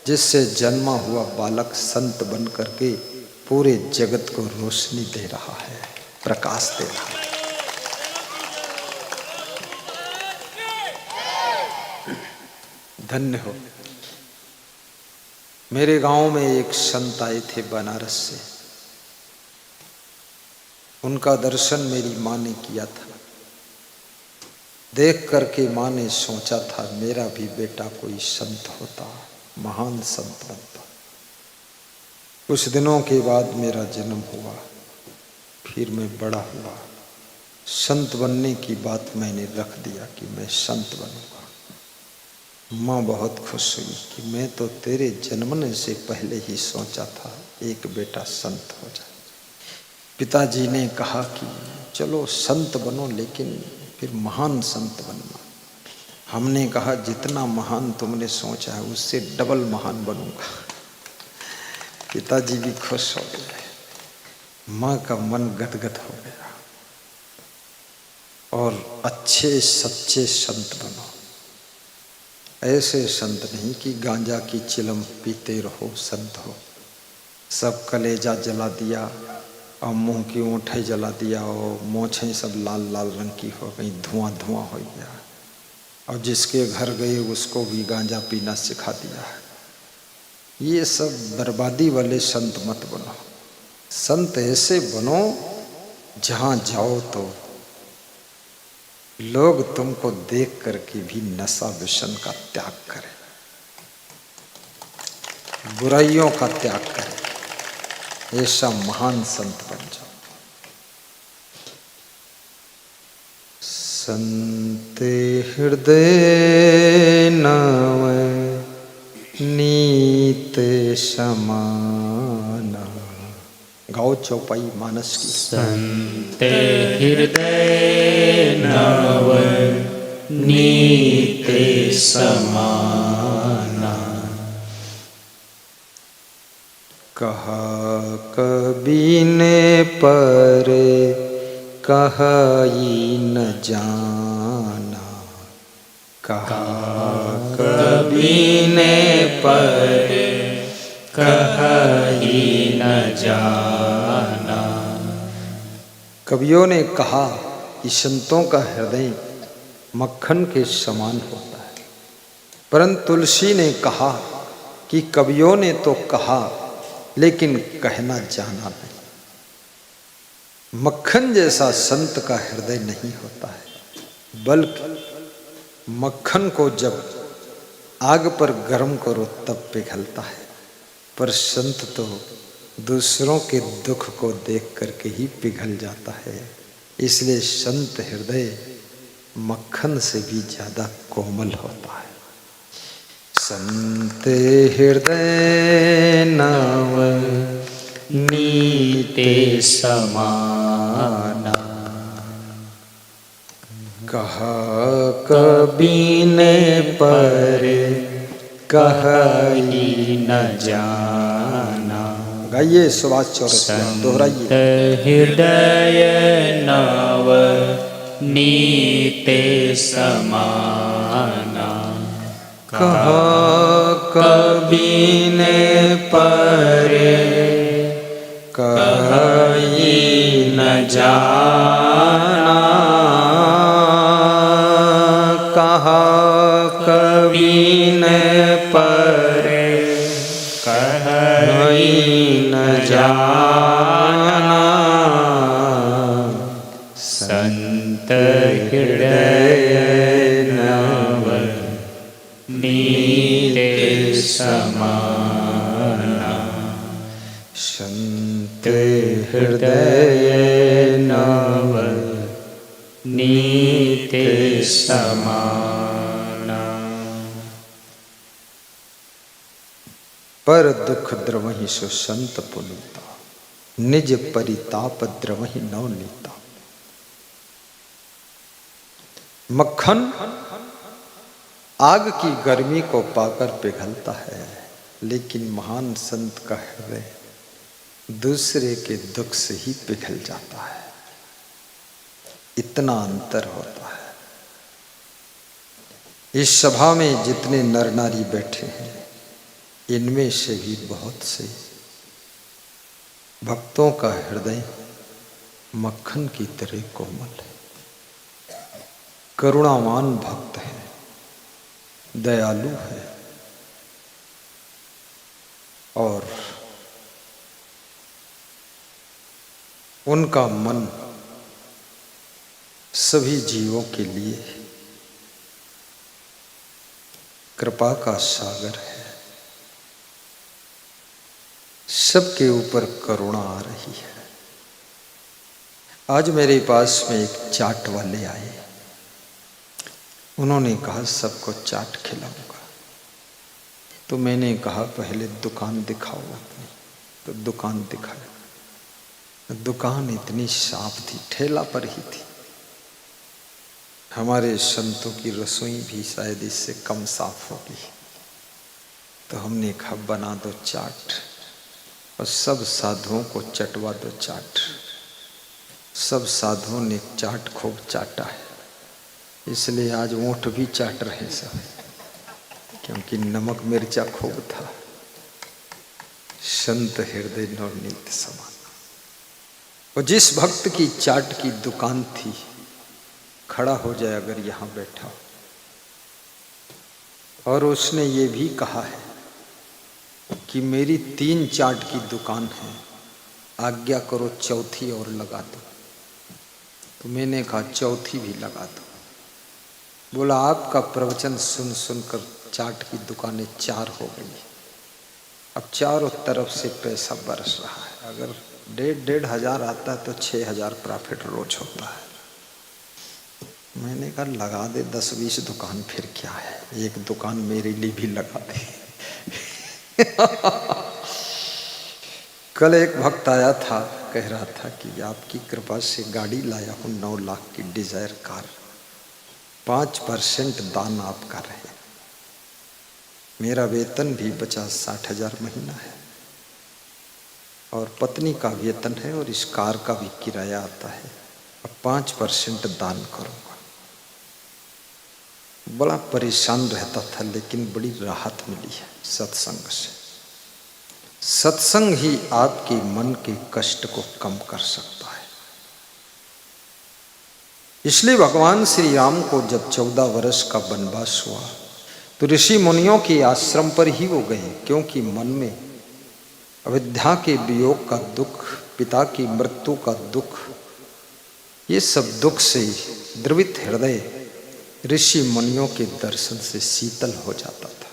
Speaker 1: जिससे जन्मा हुआ बालक संत बन करके पूरे जगत को रोशनी दे रहा है, प्रकाश दे रहा है। धन्य हो। मेरे गांव में एक संत आए थे बनारस से, उनका दर्शन मेरी माँ ने किया था। देख करके माँ ने सोचा था मेरा भी बेटा कोई संत होता, महान संत बनता। कुछ दिनों के बाद मेरा जन्म हुआ, फिर मैं बड़ा हुआ, संत बनने की बात मैंने रख दिया कि मैं संत बनूंगा। माँ बहुत खुश हुई कि मैं तो तेरे जन्मने से पहले ही सोचा था एक बेटा संत हो जाए। पिताजी ने कहा कि चलो संत बनो, लेकिन फिर महान संत बनना। हमने कहा जितना महान तुमने सोचा है उससे डबल महान बनूंगा। पिताजी भी खुश हो गए, माँ का मन गदगद हो गया। और अच्छे सच्चे संत बनो, ऐसे संत नहीं कि गांजा की चिलम पीते रहो संत हो। सब कलेजा जला दिया और मुंह की ओंठें जला दिया और मोछें सब लाल लाल रंग की हो गई, धुआं धुआं हो गया। और जिसके घर गए उसको भी गांजा पीना सिखा दिया। ये सब बर्बादी वाले संत मत बनो। संत ऐसे बनो जहाँ जाओ तो लोग तुमको देख करके भी नशा व्यसन का त्याग करें, बुराइयों का त्याग करें। ऐसा महान संत बन जाओ। संत हृदय नव नीत समाना। गाओ चौपाई मानस की।
Speaker 3: संत हृदय नव नीत समाना।
Speaker 1: कहा कबी ने पर कहाई न जाना। कहा
Speaker 3: कबी ने पर कहीं न जाना।
Speaker 1: कवियों ने कहा कि संतों का हृदय मक्खन के समान होता है, परंतु तुलसी ने कहा कि कवियों ने तो कहा लेकिन कहना जाना नहीं। मक्खन जैसा संत का हृदय नहीं होता है, बल्कि मक्खन को जब आग पर गर्म करो तब पिघलता है, पर संत तो दूसरों के दुख को देख करके ही पिघल जाता है। इसलिए संत हृदय मक्खन से भी ज्यादा कोमल होता है। संत हृदय नव
Speaker 3: नीते समाना।
Speaker 1: कहा कबी ने पर
Speaker 3: कहीं न जाना।
Speaker 1: गाइए सुभाष चौरसिया, दोहराइए।
Speaker 3: संत हृदय नव नीते समाना।
Speaker 1: कहा कबी ने पर
Speaker 3: कहीं न जाना।
Speaker 1: कहा
Speaker 3: कबी ने पर कहीं न जाना। संत हृदय नव नीते समाना।
Speaker 1: संत
Speaker 3: हृदय नव नीते समाना।
Speaker 1: पर दुख द्रवहि सो संत पुनीता, निज परिताप द्रवहि नौ नीता। मक्खन आग की गर्मी को पाकर पिघलता है, लेकिन महान संत का हृदय दूसरे के दुख से ही पिघल जाता है। इतना अंतर होता है। इस सभा में जितने नर नारी बैठे हैं, इनमें से भी बहुत से भक्तों का हृदय मक्खन की तरह कोमल है, करुणावान भक्त है, दयालु है और उनका मन सभी जीवों के लिए कृपा का सागर है। सबके ऊपर करुणा आ रही है। आज मेरे पास में एक चाट वाले आए। उन्होंने कहा सबको चाट खिलाऊंगा। तो मैंने कहा पहले दुकान दिखाओ अपनी। तो दुकान दिखाया। दुकान इतनी साफ थी, ठेला पर ही थी। हमारे संतों की रसोई भी शायद इससे कम साफ होगी। तो हमने कहा बना दो चाट और सब साधुओं को चटवा दो चाट। सब साधुओं ने चाट खूब चाटा है, इसलिए आज ऊँट भी चाट रहे सब, क्योंकि नमक मिर्चा खूब था। संत हृदय नवनीत समान। और जिस भक्त की चाट की दुकान थी, खड़ा हो जाए अगर यहाँ बैठा हो, और उसने ये भी कहा है कि मेरी 3 चाट की दुकान है, आज्ञा करो चौथी और लगा दो। तो मैंने कहा चौथी भी लगा दो। बोला आपका प्रवचन सुन सुनकर चाट की दुकानें 4 हो गई। अब चारों तरफ से पैसा बरस रहा है। अगर 1,500 हजार आता है तो 6,000 प्रॉफिट रोज होता है। मैंने कहा लगा दे 10-20 दुकान, फिर क्या है, एक दुकान मेरे लिए भी लगा दे। कल एक भक्त आया था, कह रहा था कि आपकी कृपा से गाड़ी लाया हूँ 9 लाख की डिजायर कार, 5% दान आप कर रहे। मेरा वेतन भी 50-60 हजार महीना है और पत्नी का वेतन है और इस कार का भी किराया आता है। अब 5% दान करूँगा। बड़ा परेशान रहता था, लेकिन बड़ी राहत मिली है सत्संग से। सत्संग ही आपके मन के कष्ट को कम कर सकता है। इसलिए भगवान श्री राम को जब 14 वर्ष का वनवास हुआ तो ऋषि मुनियों के आश्रम पर ही वो गए, क्योंकि मन में अविद्या के वियोग का दुख, पिता की मृत्यु का दुख, ये सब दुख से द्रवित हृदय ऋषि मुनियों के दर्शन से शीतल हो जाता था।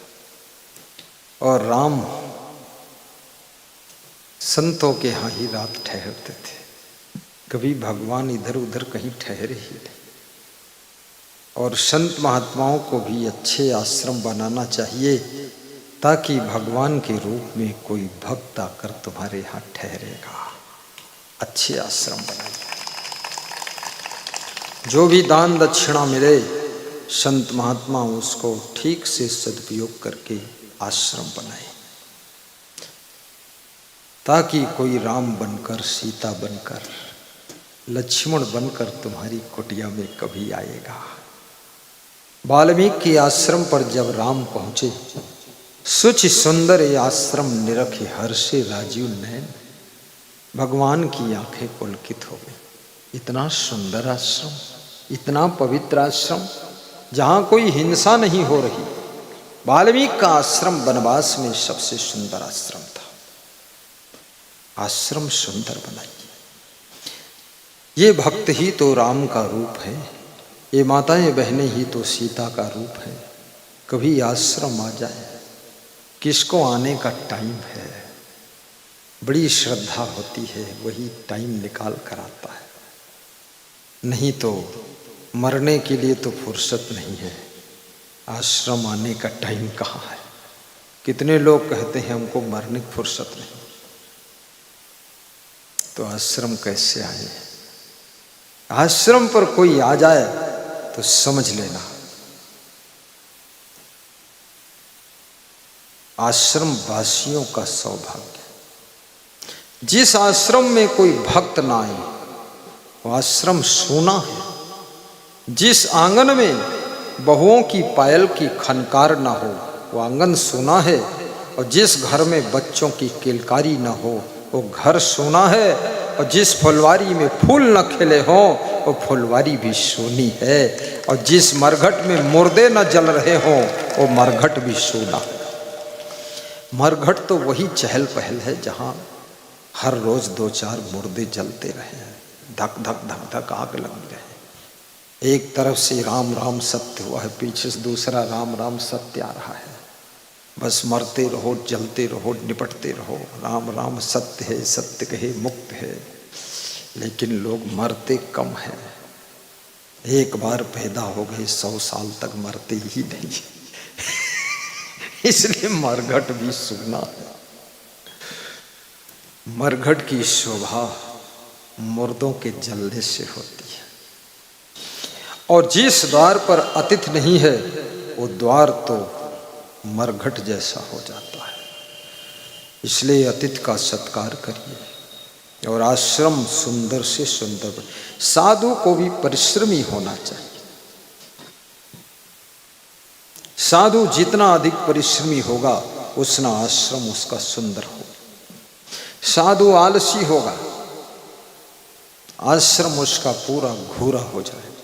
Speaker 1: और राम संतों के यहाँ ही रात ठहरते थे, कभी भगवान इधर उधर कहीं ठहरे ही नहीं। और संत महात्माओं को भी अच्छे आश्रम बनाना चाहिए, ताकि भगवान के रूप में कोई भक्त आकर तुम्हारे यहाँ ठहरेगा। अच्छे आश्रम बनाइए। जो भी दान दक्षिणा मिले, संत महात्मा उसको ठीक से सदुपयोग करके आश्रम बनाए, ताकि कोई राम बनकर, सीता बनकर, लक्ष्मण बनकर तुम्हारी कुटिया में कभी आएगा। वाल्मीकि आश्रम पर जब राम पहुंचे, सुचि सुंदर ये आश्रम निरखे हर्षे राजीव नयन, भगवान की आंखें पुलकित हो गई। इतना सुंदर आश्रम, इतना पवित्र आश्रम, जहां कोई हिंसा नहीं हो रही। वाल्मीकि का आश्रम वनवास में सबसे सुंदर आश्रम था। आश्रम सुंदर बनाइए। ये भक्त ही तो राम का रूप है, ये माताएं बहनें ही तो सीता का रूप है। कभी आश्रम आ जाए, किसको आने का टाइम है, बड़ी श्रद्धा होती है, वही टाइम निकाल कर आता है। नहीं तो मरने के लिए तो फुर्सत नहीं है, आश्रम आने का टाइम कहाँ है। कितने लोग कहते हैं हमको मरने की फुर्सत नहीं, तो आश्रम कैसे आए। आश्रम पर कोई आ जाए तो समझ लेना आश्रम वासियों का सौभाग्य। जिस आश्रम में कोई भक्त ना आए वो आश्रम सूना है। जिस आंगन में बहुओं की पायल की खनकार ना हो वो आंगन सूना है। और जिस घर में बच्चों की किलकारी ना हो वो घर सूना है। और जिस फुलवारी में फूल न खिले हों वो फुलवारी भी सूनी है। और जिस मरघट में मुर्दे न जल रहे हों वो मरघट भी सूना है। मरघट तो वही चहल पहल है जहाँ हर रोज 2-4 मुर्दे जलते रहे, धक धक धक धक आग लगी रहे। एक तरफ से राम राम सत्य हुआ है, पीछे से दूसरा राम राम सत्य आ रहा है। बस मरते रहो, जलते रहो, निपटते रहो। राम राम सत्य है, सत्य कहे मुक्त है। लेकिन लोग मरते कम हैं। एक बार पैदा हो गए 100 साल तक मरते ही नहीं। इसलिए मरघट भी सुना है। मरघट की शोभा मुर्दों के जलने से होती है। और जिस द्वार पर अतिथि नहीं है वो द्वार तो मरघट जैसा हो जाता है। इसलिए अतिथि का सत्कार करिए और आश्रम सुंदर से सुंदर। साधु को भी परिश्रमी होना चाहिए। साधु जितना अधिक परिश्रमी होगा उतना आश्रम उसका सुंदर होगा। साधु आलसी होगा, आश्रम उसका पूरा घूरा हो जाएगा।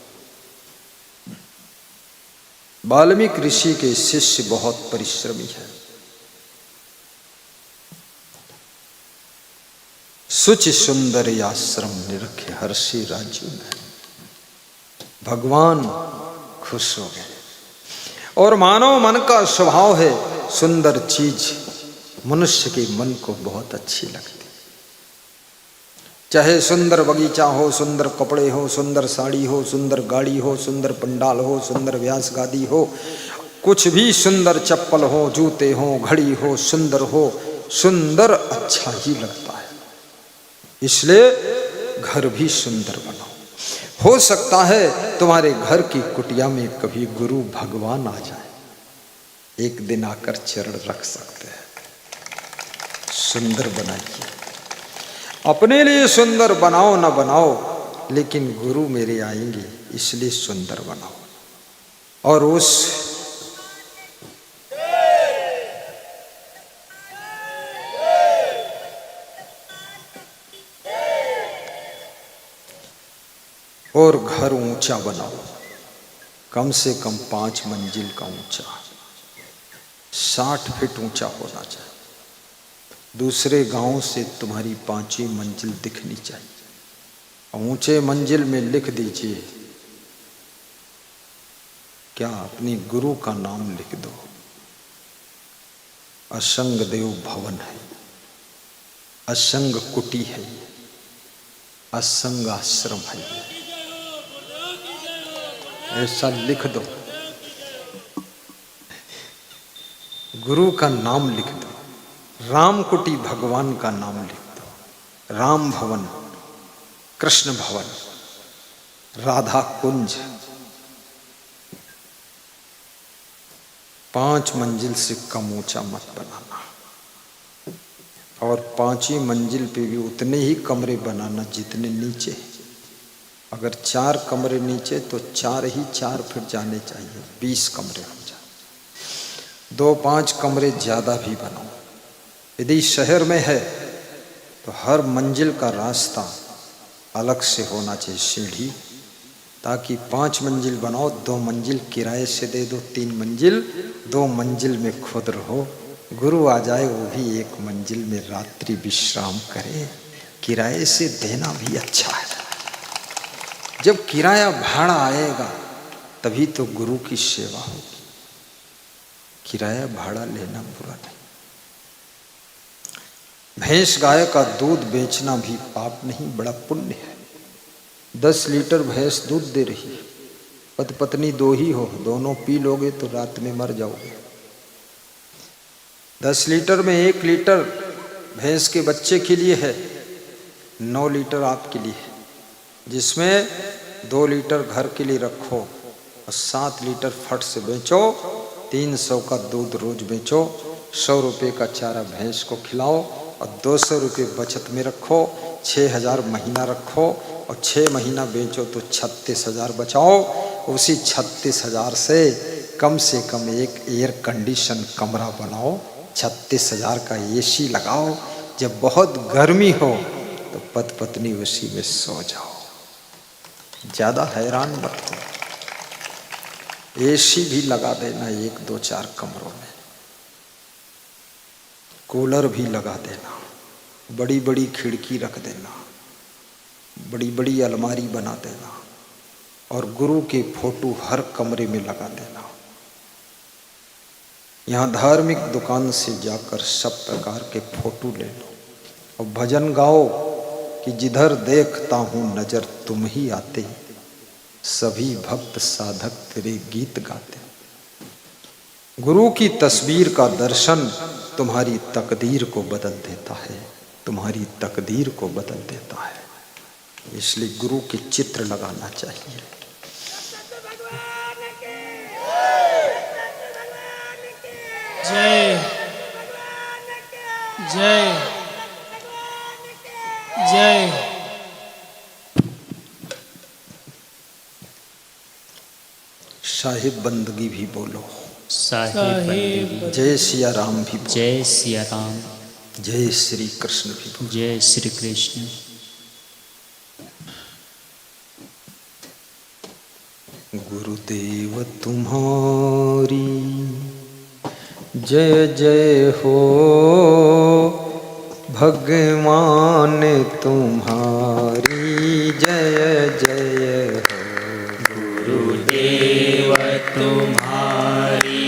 Speaker 1: वाल्मीकि ऋषि के शिष्य बहुत परिश्रमी है। सुच सुंदर आश्रम निरखे हर्षि राज्य में। भगवान खुश हो गए। और मानव मन का स्वभाव है सुंदर चीज मनुष्य के मन को बहुत अच्छी लगती। चाहे सुंदर बगीचा हो, सुंदर कपड़े हो, सुंदर साड़ी हो, सुंदर गाड़ी हो, सुंदर पंडाल हो, सुंदर व्यास गादी हो, कुछ भी सुंदर चप्पल हो, जूते हो, घड़ी हो, सुंदर हो, सुंदर अच्छा ही लगता है। इसलिए घर भी सुंदर बनाओ। हो सकता है तुम्हारे घर की कुटिया में कभी गुरु भगवान आ जाए, एक दिन आकर चरण रख सकते हैं। सुंदर बनाइए। अपने लिए सुंदर बनाओ ना बनाओ, लेकिन गुरु मेरे आएंगे इसलिए सुंदर बनाओ। और उस और घर ऊंचा बनाओ, कम से कम 5 मंजिल का ऊंचा, 60 फीट ऊंचा होना चाहिए। दूसरे गांव से तुम्हारी 5वीं मंजिल दिखनी चाहिए। ऊंचे मंजिल में लिख दीजिए क्या, अपनी गुरु का नाम लिख दो। असंग देव भवन है, असंग कुटी है, असंग आश्रम है, ऐसा लिख दो। गुरु का नाम लिख दो। राम कुटी भगवान का नाम लिख दो। राम भवन, कृष्ण भवन, राधा कुंज। 5 मंजिल से कम ऊंचा मत बनाना। और 5वीं मंजिल पे भी उतने ही कमरे बनाना जितने नीचे। अगर 4 कमरे नीचे तो 4 ही 4 फीट जाने चाहिए, 20 कमरे हो जाए। 2-5 कमरे ज्यादा भी बनाओ। यदि शहर में है तो हर मंजिल का रास्ता अलग से होना चाहिए, सीढ़ी, ताकि 5 मंजिल बनाओ, 2 मंजिल किराए से दे दो, 3 मंजिल, 2 मंजिल में खुद रहो। गुरु आ जाए वो भी 1 मंजिल में रात्रि विश्राम करे। किराए से देना भी अच्छा है। जब किराया भाड़ा आएगा तभी तो गुरु की सेवा होगी। किराया भाड़ा लेना बुरा नहीं। भैंस गाय का दूध बेचना भी पाप नहीं, बड़ा पुण्य है। 10 लीटर भैंस दूध दे रही है, पति पत्नी 2 ही हो, दोनों पी लोगे तो रात में मर जाओगे। 10 लीटर में 1 लीटर भैंस के बच्चे के लिए है, 9 लीटर आपके लिए है, जिसमें 2 लीटर घर के लिए रखो और 7 लीटर फट से बेचो। 300 का दूध रोज बेचो, 100 रुपये का चारा भैंस को खिलाओ और 200 रुपये बचत में रखो। 6000 महीना रखो और 6 महीना बेचो तो 36,000 बचाओ। उसी 36,000 से कम एक एयर कंडीशन कमरा बनाओ, 36,000 का एसी लगाओ। जब बहुत गर्मी हो तो पति पत्नी उसी में सो जाओ। ज्यादा हैरान मत हो। एसी भी लगा देना 1, 2, 4 कमरों में, कूलर भी लगा देना, बड़ी बड़ी खिड़की रख देना, बड़ी बड़ी अलमारी बना देना और गुरु के फोटो हर कमरे में लगा देना। यहाँ धार्मिक दुकान से जाकर सब प्रकार के फोटो ले लो और भजन गाओ, कि जिधर देखता हूं नजर तुम ही आते, सभी भक्त साधक तेरे गीत गाते। गुरु की तस्वीर का दर्शन तुम्हारी तकदीर को बदल देता है, तुम्हारी तकदीर को बदल देता है। इसलिए गुरु के चित्र लगाना चाहिए।
Speaker 4: जय जय जय।
Speaker 1: साहिब बंदगी भी बोलो,
Speaker 3: साहिब बंदगी।
Speaker 1: जय सिया राम भी बोलो,
Speaker 3: जय सिया राम।
Speaker 1: जय श्री कृष्ण भी बोलो।
Speaker 3: जय श्री कृष्ण।
Speaker 1: गुरुदेव तुम्हारी जय जय हो, भगवान तुम्हारी जय जय हो।
Speaker 3: गुरुदेव तुम्हारी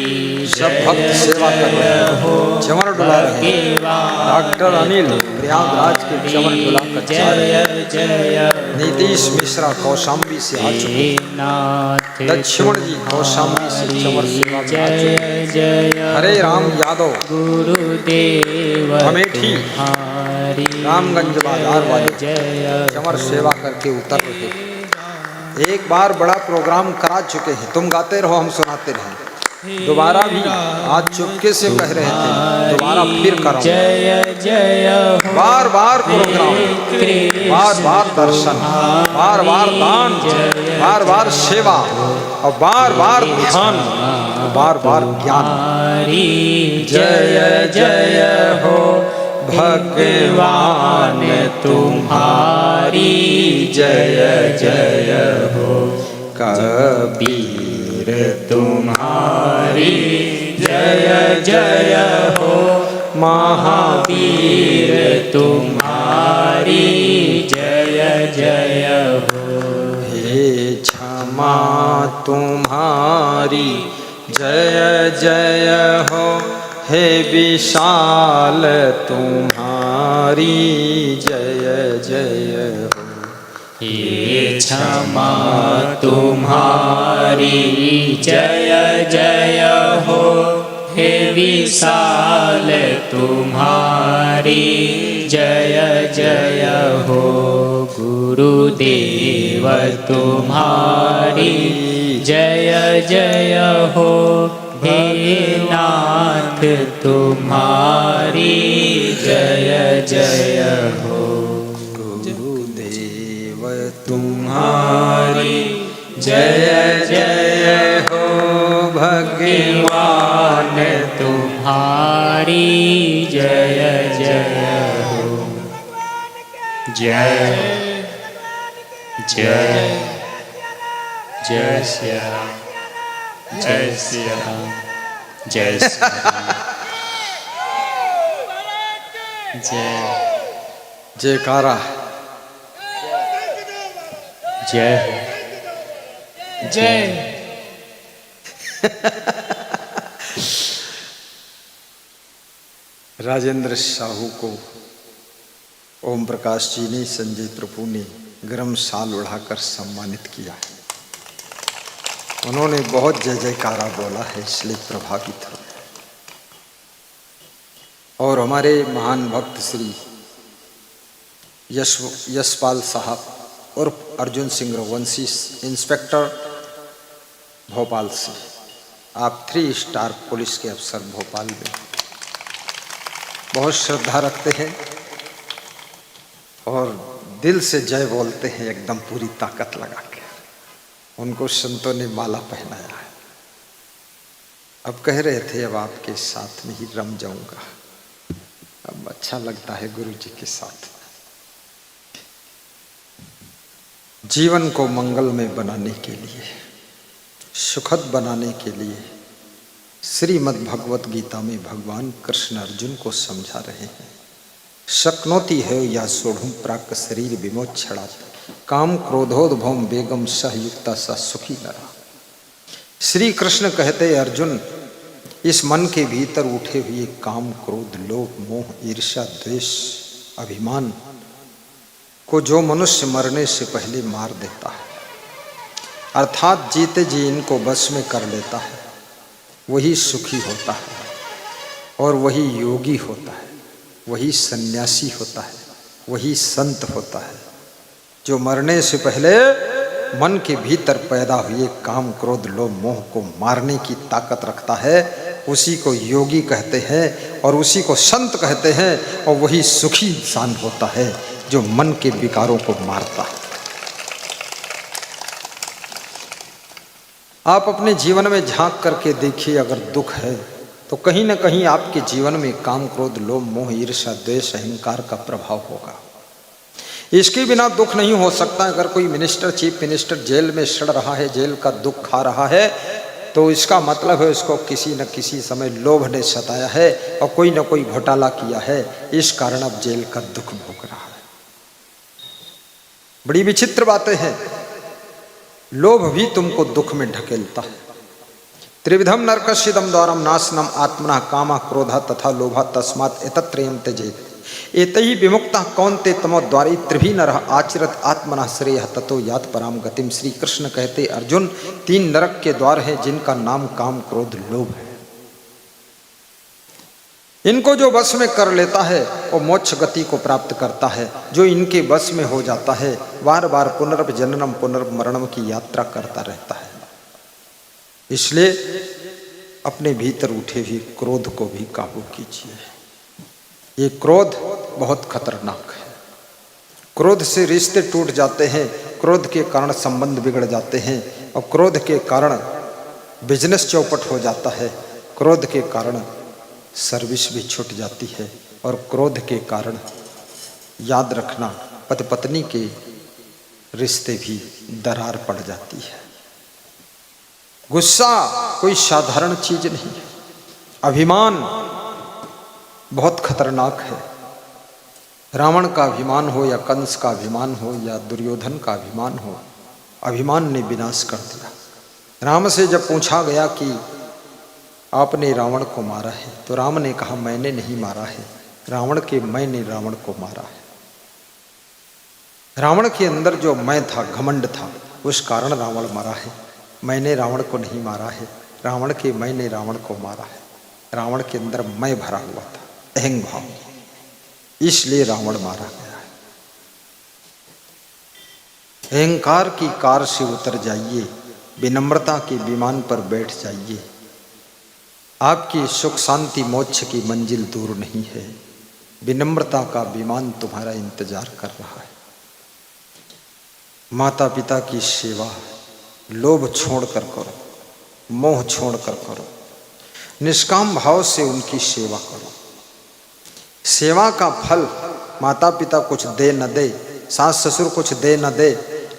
Speaker 1: सब भक्त सेवा कर रहे हैं, चमर डुला रहे हैं। डॉक्टर अनिल प्रयागराज के चमर डुला कर
Speaker 3: जय जय।
Speaker 1: नीतीश मिश्रा कौशाम्बी से आ चुके हैं। लक्ष्मण जी कौशाम्बी से चमर सेवा में आ चुके हैं।
Speaker 3: जय
Speaker 1: हरे राम यादव
Speaker 3: गुरुदेव
Speaker 1: अमेठी रामगंज बाजार वाले
Speaker 3: जय
Speaker 1: चमर सेवा करके उतर रहे हैं। एक बार बड़ा प्रोग्राम करा चुके हैं, तुम गाते रहो हम सुनाते रहे। दोबारा भी आज चुपके से कह रहे थे, दोबारा फिर कराऊंगा।
Speaker 3: जय जय
Speaker 1: बार बार प्रोग्राम, बार बार दर्शन, बार बार दान, बार बार सेवा और बार बार ध्यान, बार बार ज्ञान।
Speaker 3: जय जय हो भगवान तुम्हारी जय जय हो। कबीर तुम्हारी जय जय हो। महावीर तुम्हारी जय जय हो।
Speaker 1: हे क्षमा तुम्हारी जय जय हो, हे विशाल तुम्हारी जय जय हो।
Speaker 3: हे क्षमा तुम्हारी जय जय हो, हे विशाल तुम्हारी जय जय हो। गुरुदेव तुम्हारी जय जय हो, हे नाथ तुम्हारी जय जय हो। तुम्हारी जय जय हो, भगवान तुम्हारी जय जय हो। जय जय जय श्री राम। जय श्री राम। जय श्री राम। जय
Speaker 1: जयकारा।
Speaker 3: जय
Speaker 4: जय।
Speaker 1: राजेंद्र साहू को ओम प्रकाश जी ने, संजय प्रभु ने गरम शाल उड़ाकर सम्मानित किया है। उन्होंने बहुत जय जयकारा बोला है, इसलिए प्रभावित हो। और हमारे महान भक्त श्री यशपाल साहब और अर्जुन सिंह रघुवंशी, इंस्पेक्टर भोपाल से, आप 3 स्टार पुलिस के अफसर भोपाल में, बहुत श्रद्धा रखते हैं और दिल से जय बोलते हैं एकदम पूरी ताकत लगा के। उनको संतों ने माला पहनाया है। अब कह रहे थे अब आपके साथ में ही रम जाऊंगा, अब अच्छा लगता है गुरु जी के साथ। जीवन को मंगलमय बनाने के लिए, सुखद बनाने के लिए श्रीमद् भगवत गीता में भगवान कृष्ण अर्जुन को समझा रहे हैं। शक्नोति है या सोढ़ुम प्राक शरीर विमोक्षणात्, काम क्रोधोद्भवम बेगम सहयुक्ता सा सुखी नरा। श्री कृष्ण कहते अर्जुन, इस मन के भीतर उठे हुए काम, क्रोध, लोभ, मोह, ईर्ष्या, द्वेष, अभिमान, को जो मनुष्य मरने से पहले मार देता है, अर्थात जीते जी इनको बस में कर लेता है, वही सुखी होता है और वही योगी होता है, वही सन्यासी होता है, वही संत होता है। जो मरने से पहले मन के भीतर पैदा हुए काम क्रोध लोभ मोह को मारने की ताकत रखता है, उसी को योगी कहते हैं और उसी को संत कहते हैं, और वही सुखी इंसान होता है जो मन के विकारों को मारता है। आप अपने जीवन में झांक करके देखिए, अगर दुख है तो कहीं ना कहीं आपके जीवन में काम क्रोध लोभ मोह ईर्ष्या द्वेष अहंकार का प्रभाव होगा। इसके बिना दुख नहीं हो सकता। अगर कोई मिनिस्टर चीफ मिनिस्टर जेल में सड़ रहा है, जेल का दुख खा रहा है, तो इसका मतलब है उसको किसी न किसी समय लोभ ने सताया है और कोई न कोई घोटाला किया है, इस कारण अब जेल का दुख भोग रहा है। बड़ी विचित्र बातें हैं। लोभ भी तुमको दुख में ढकेलता है। त्रिविधम नरकस्यदम द्वारम नाशनम आत्मना कामा क्रोधा तथा लोभा तस्मात् एतत्त्रयं त्यजेत् एतहि विमुक्ता कौन्ते तमोद्वारी त्रिभी नरः आचरत आत्मना श्रेयः ततो यात पराम गतिम। श्री कृष्ण कहते, अर्जुन, 3 नरक के द्वार हैं जिनका नाम काम क्रोध लोभ है। इनको जो वश में कर लेता है वो मोक्ष गति को प्राप्त करता है। जो इनके वश में हो जाता है बार बार पुनर्जन्म पुनर्मरणम की यात्रा करता रहता है। इसलिए अपने भीतर उठे हुए क्रोध को भी काबू कीजिए। ये क्रोध बहुत खतरनाक है। क्रोध से रिश्ते टूट जाते हैं, क्रोध के कारण संबंध बिगड़ जाते हैं, और क्रोध के कारण बिजनेस चौपट हो जाता है, क्रोध के कारण सर्विस भी छूट जाती है, और क्रोध के कारण याद रखना पति पत्नी के रिश्ते भी दरार पड़ जाती है। गुस्सा कोई साधारण चीज नहीं है। अभिमान बहुत खतरनाक है। रावण का अभिमान हो या कंस का अभिमान हो या दुर्योधन का अभिमान हो, अभिमान ने विनाश कर दिया। राम से जब पूछा गया कि आपने रावण को मारा है, तो राम ने कहा मैंने नहीं मारा है, रावण के मैं ने रावण को मारा है। रावण के अंदर जो मैं था, घमंड था, उस कारण रावण मरा है। मैंने रावण को नहीं मारा है, रावण के मैं ने रावण को मारा है। रावण के अंदर मैं भरा हुआ था, अहंग भाव, इसलिए रावण मारा गया है। अहंकार की कार से उतर जाइए, विनम्रता के विमान पर बैठ जाइए। आपकी सुख शांति मोक्ष की मंजिल दूर नहीं है। विनम्रता का विमान तुम्हारा इंतजार कर रहा है। माता पिता की सेवा लोभ छोड़कर करो, मोह छोड़कर करो, निष्काम भाव से उनकी सेवा करो। सेवा का फल माता पिता कुछ दे न दे, सास ससुर कुछ दे न दे,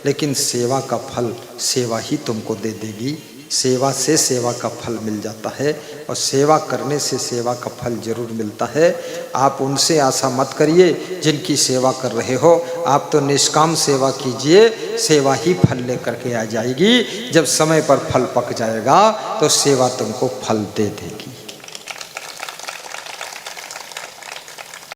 Speaker 1: लेकिन सेवा का फल सेवा ही तुमको दे देगी। सेवा से सेवा का फल मिल जाता है, और सेवा करने से सेवा का फल जरूर मिलता है। आप उनसे आशा मत करिए जिनकी सेवा कर रहे हो, आप तो निष्काम सेवा कीजिए, सेवा ही फल लेकर के आ जाएगी। जब समय पर फल पक जाएगा तो सेवा तुमको फल दे देगी।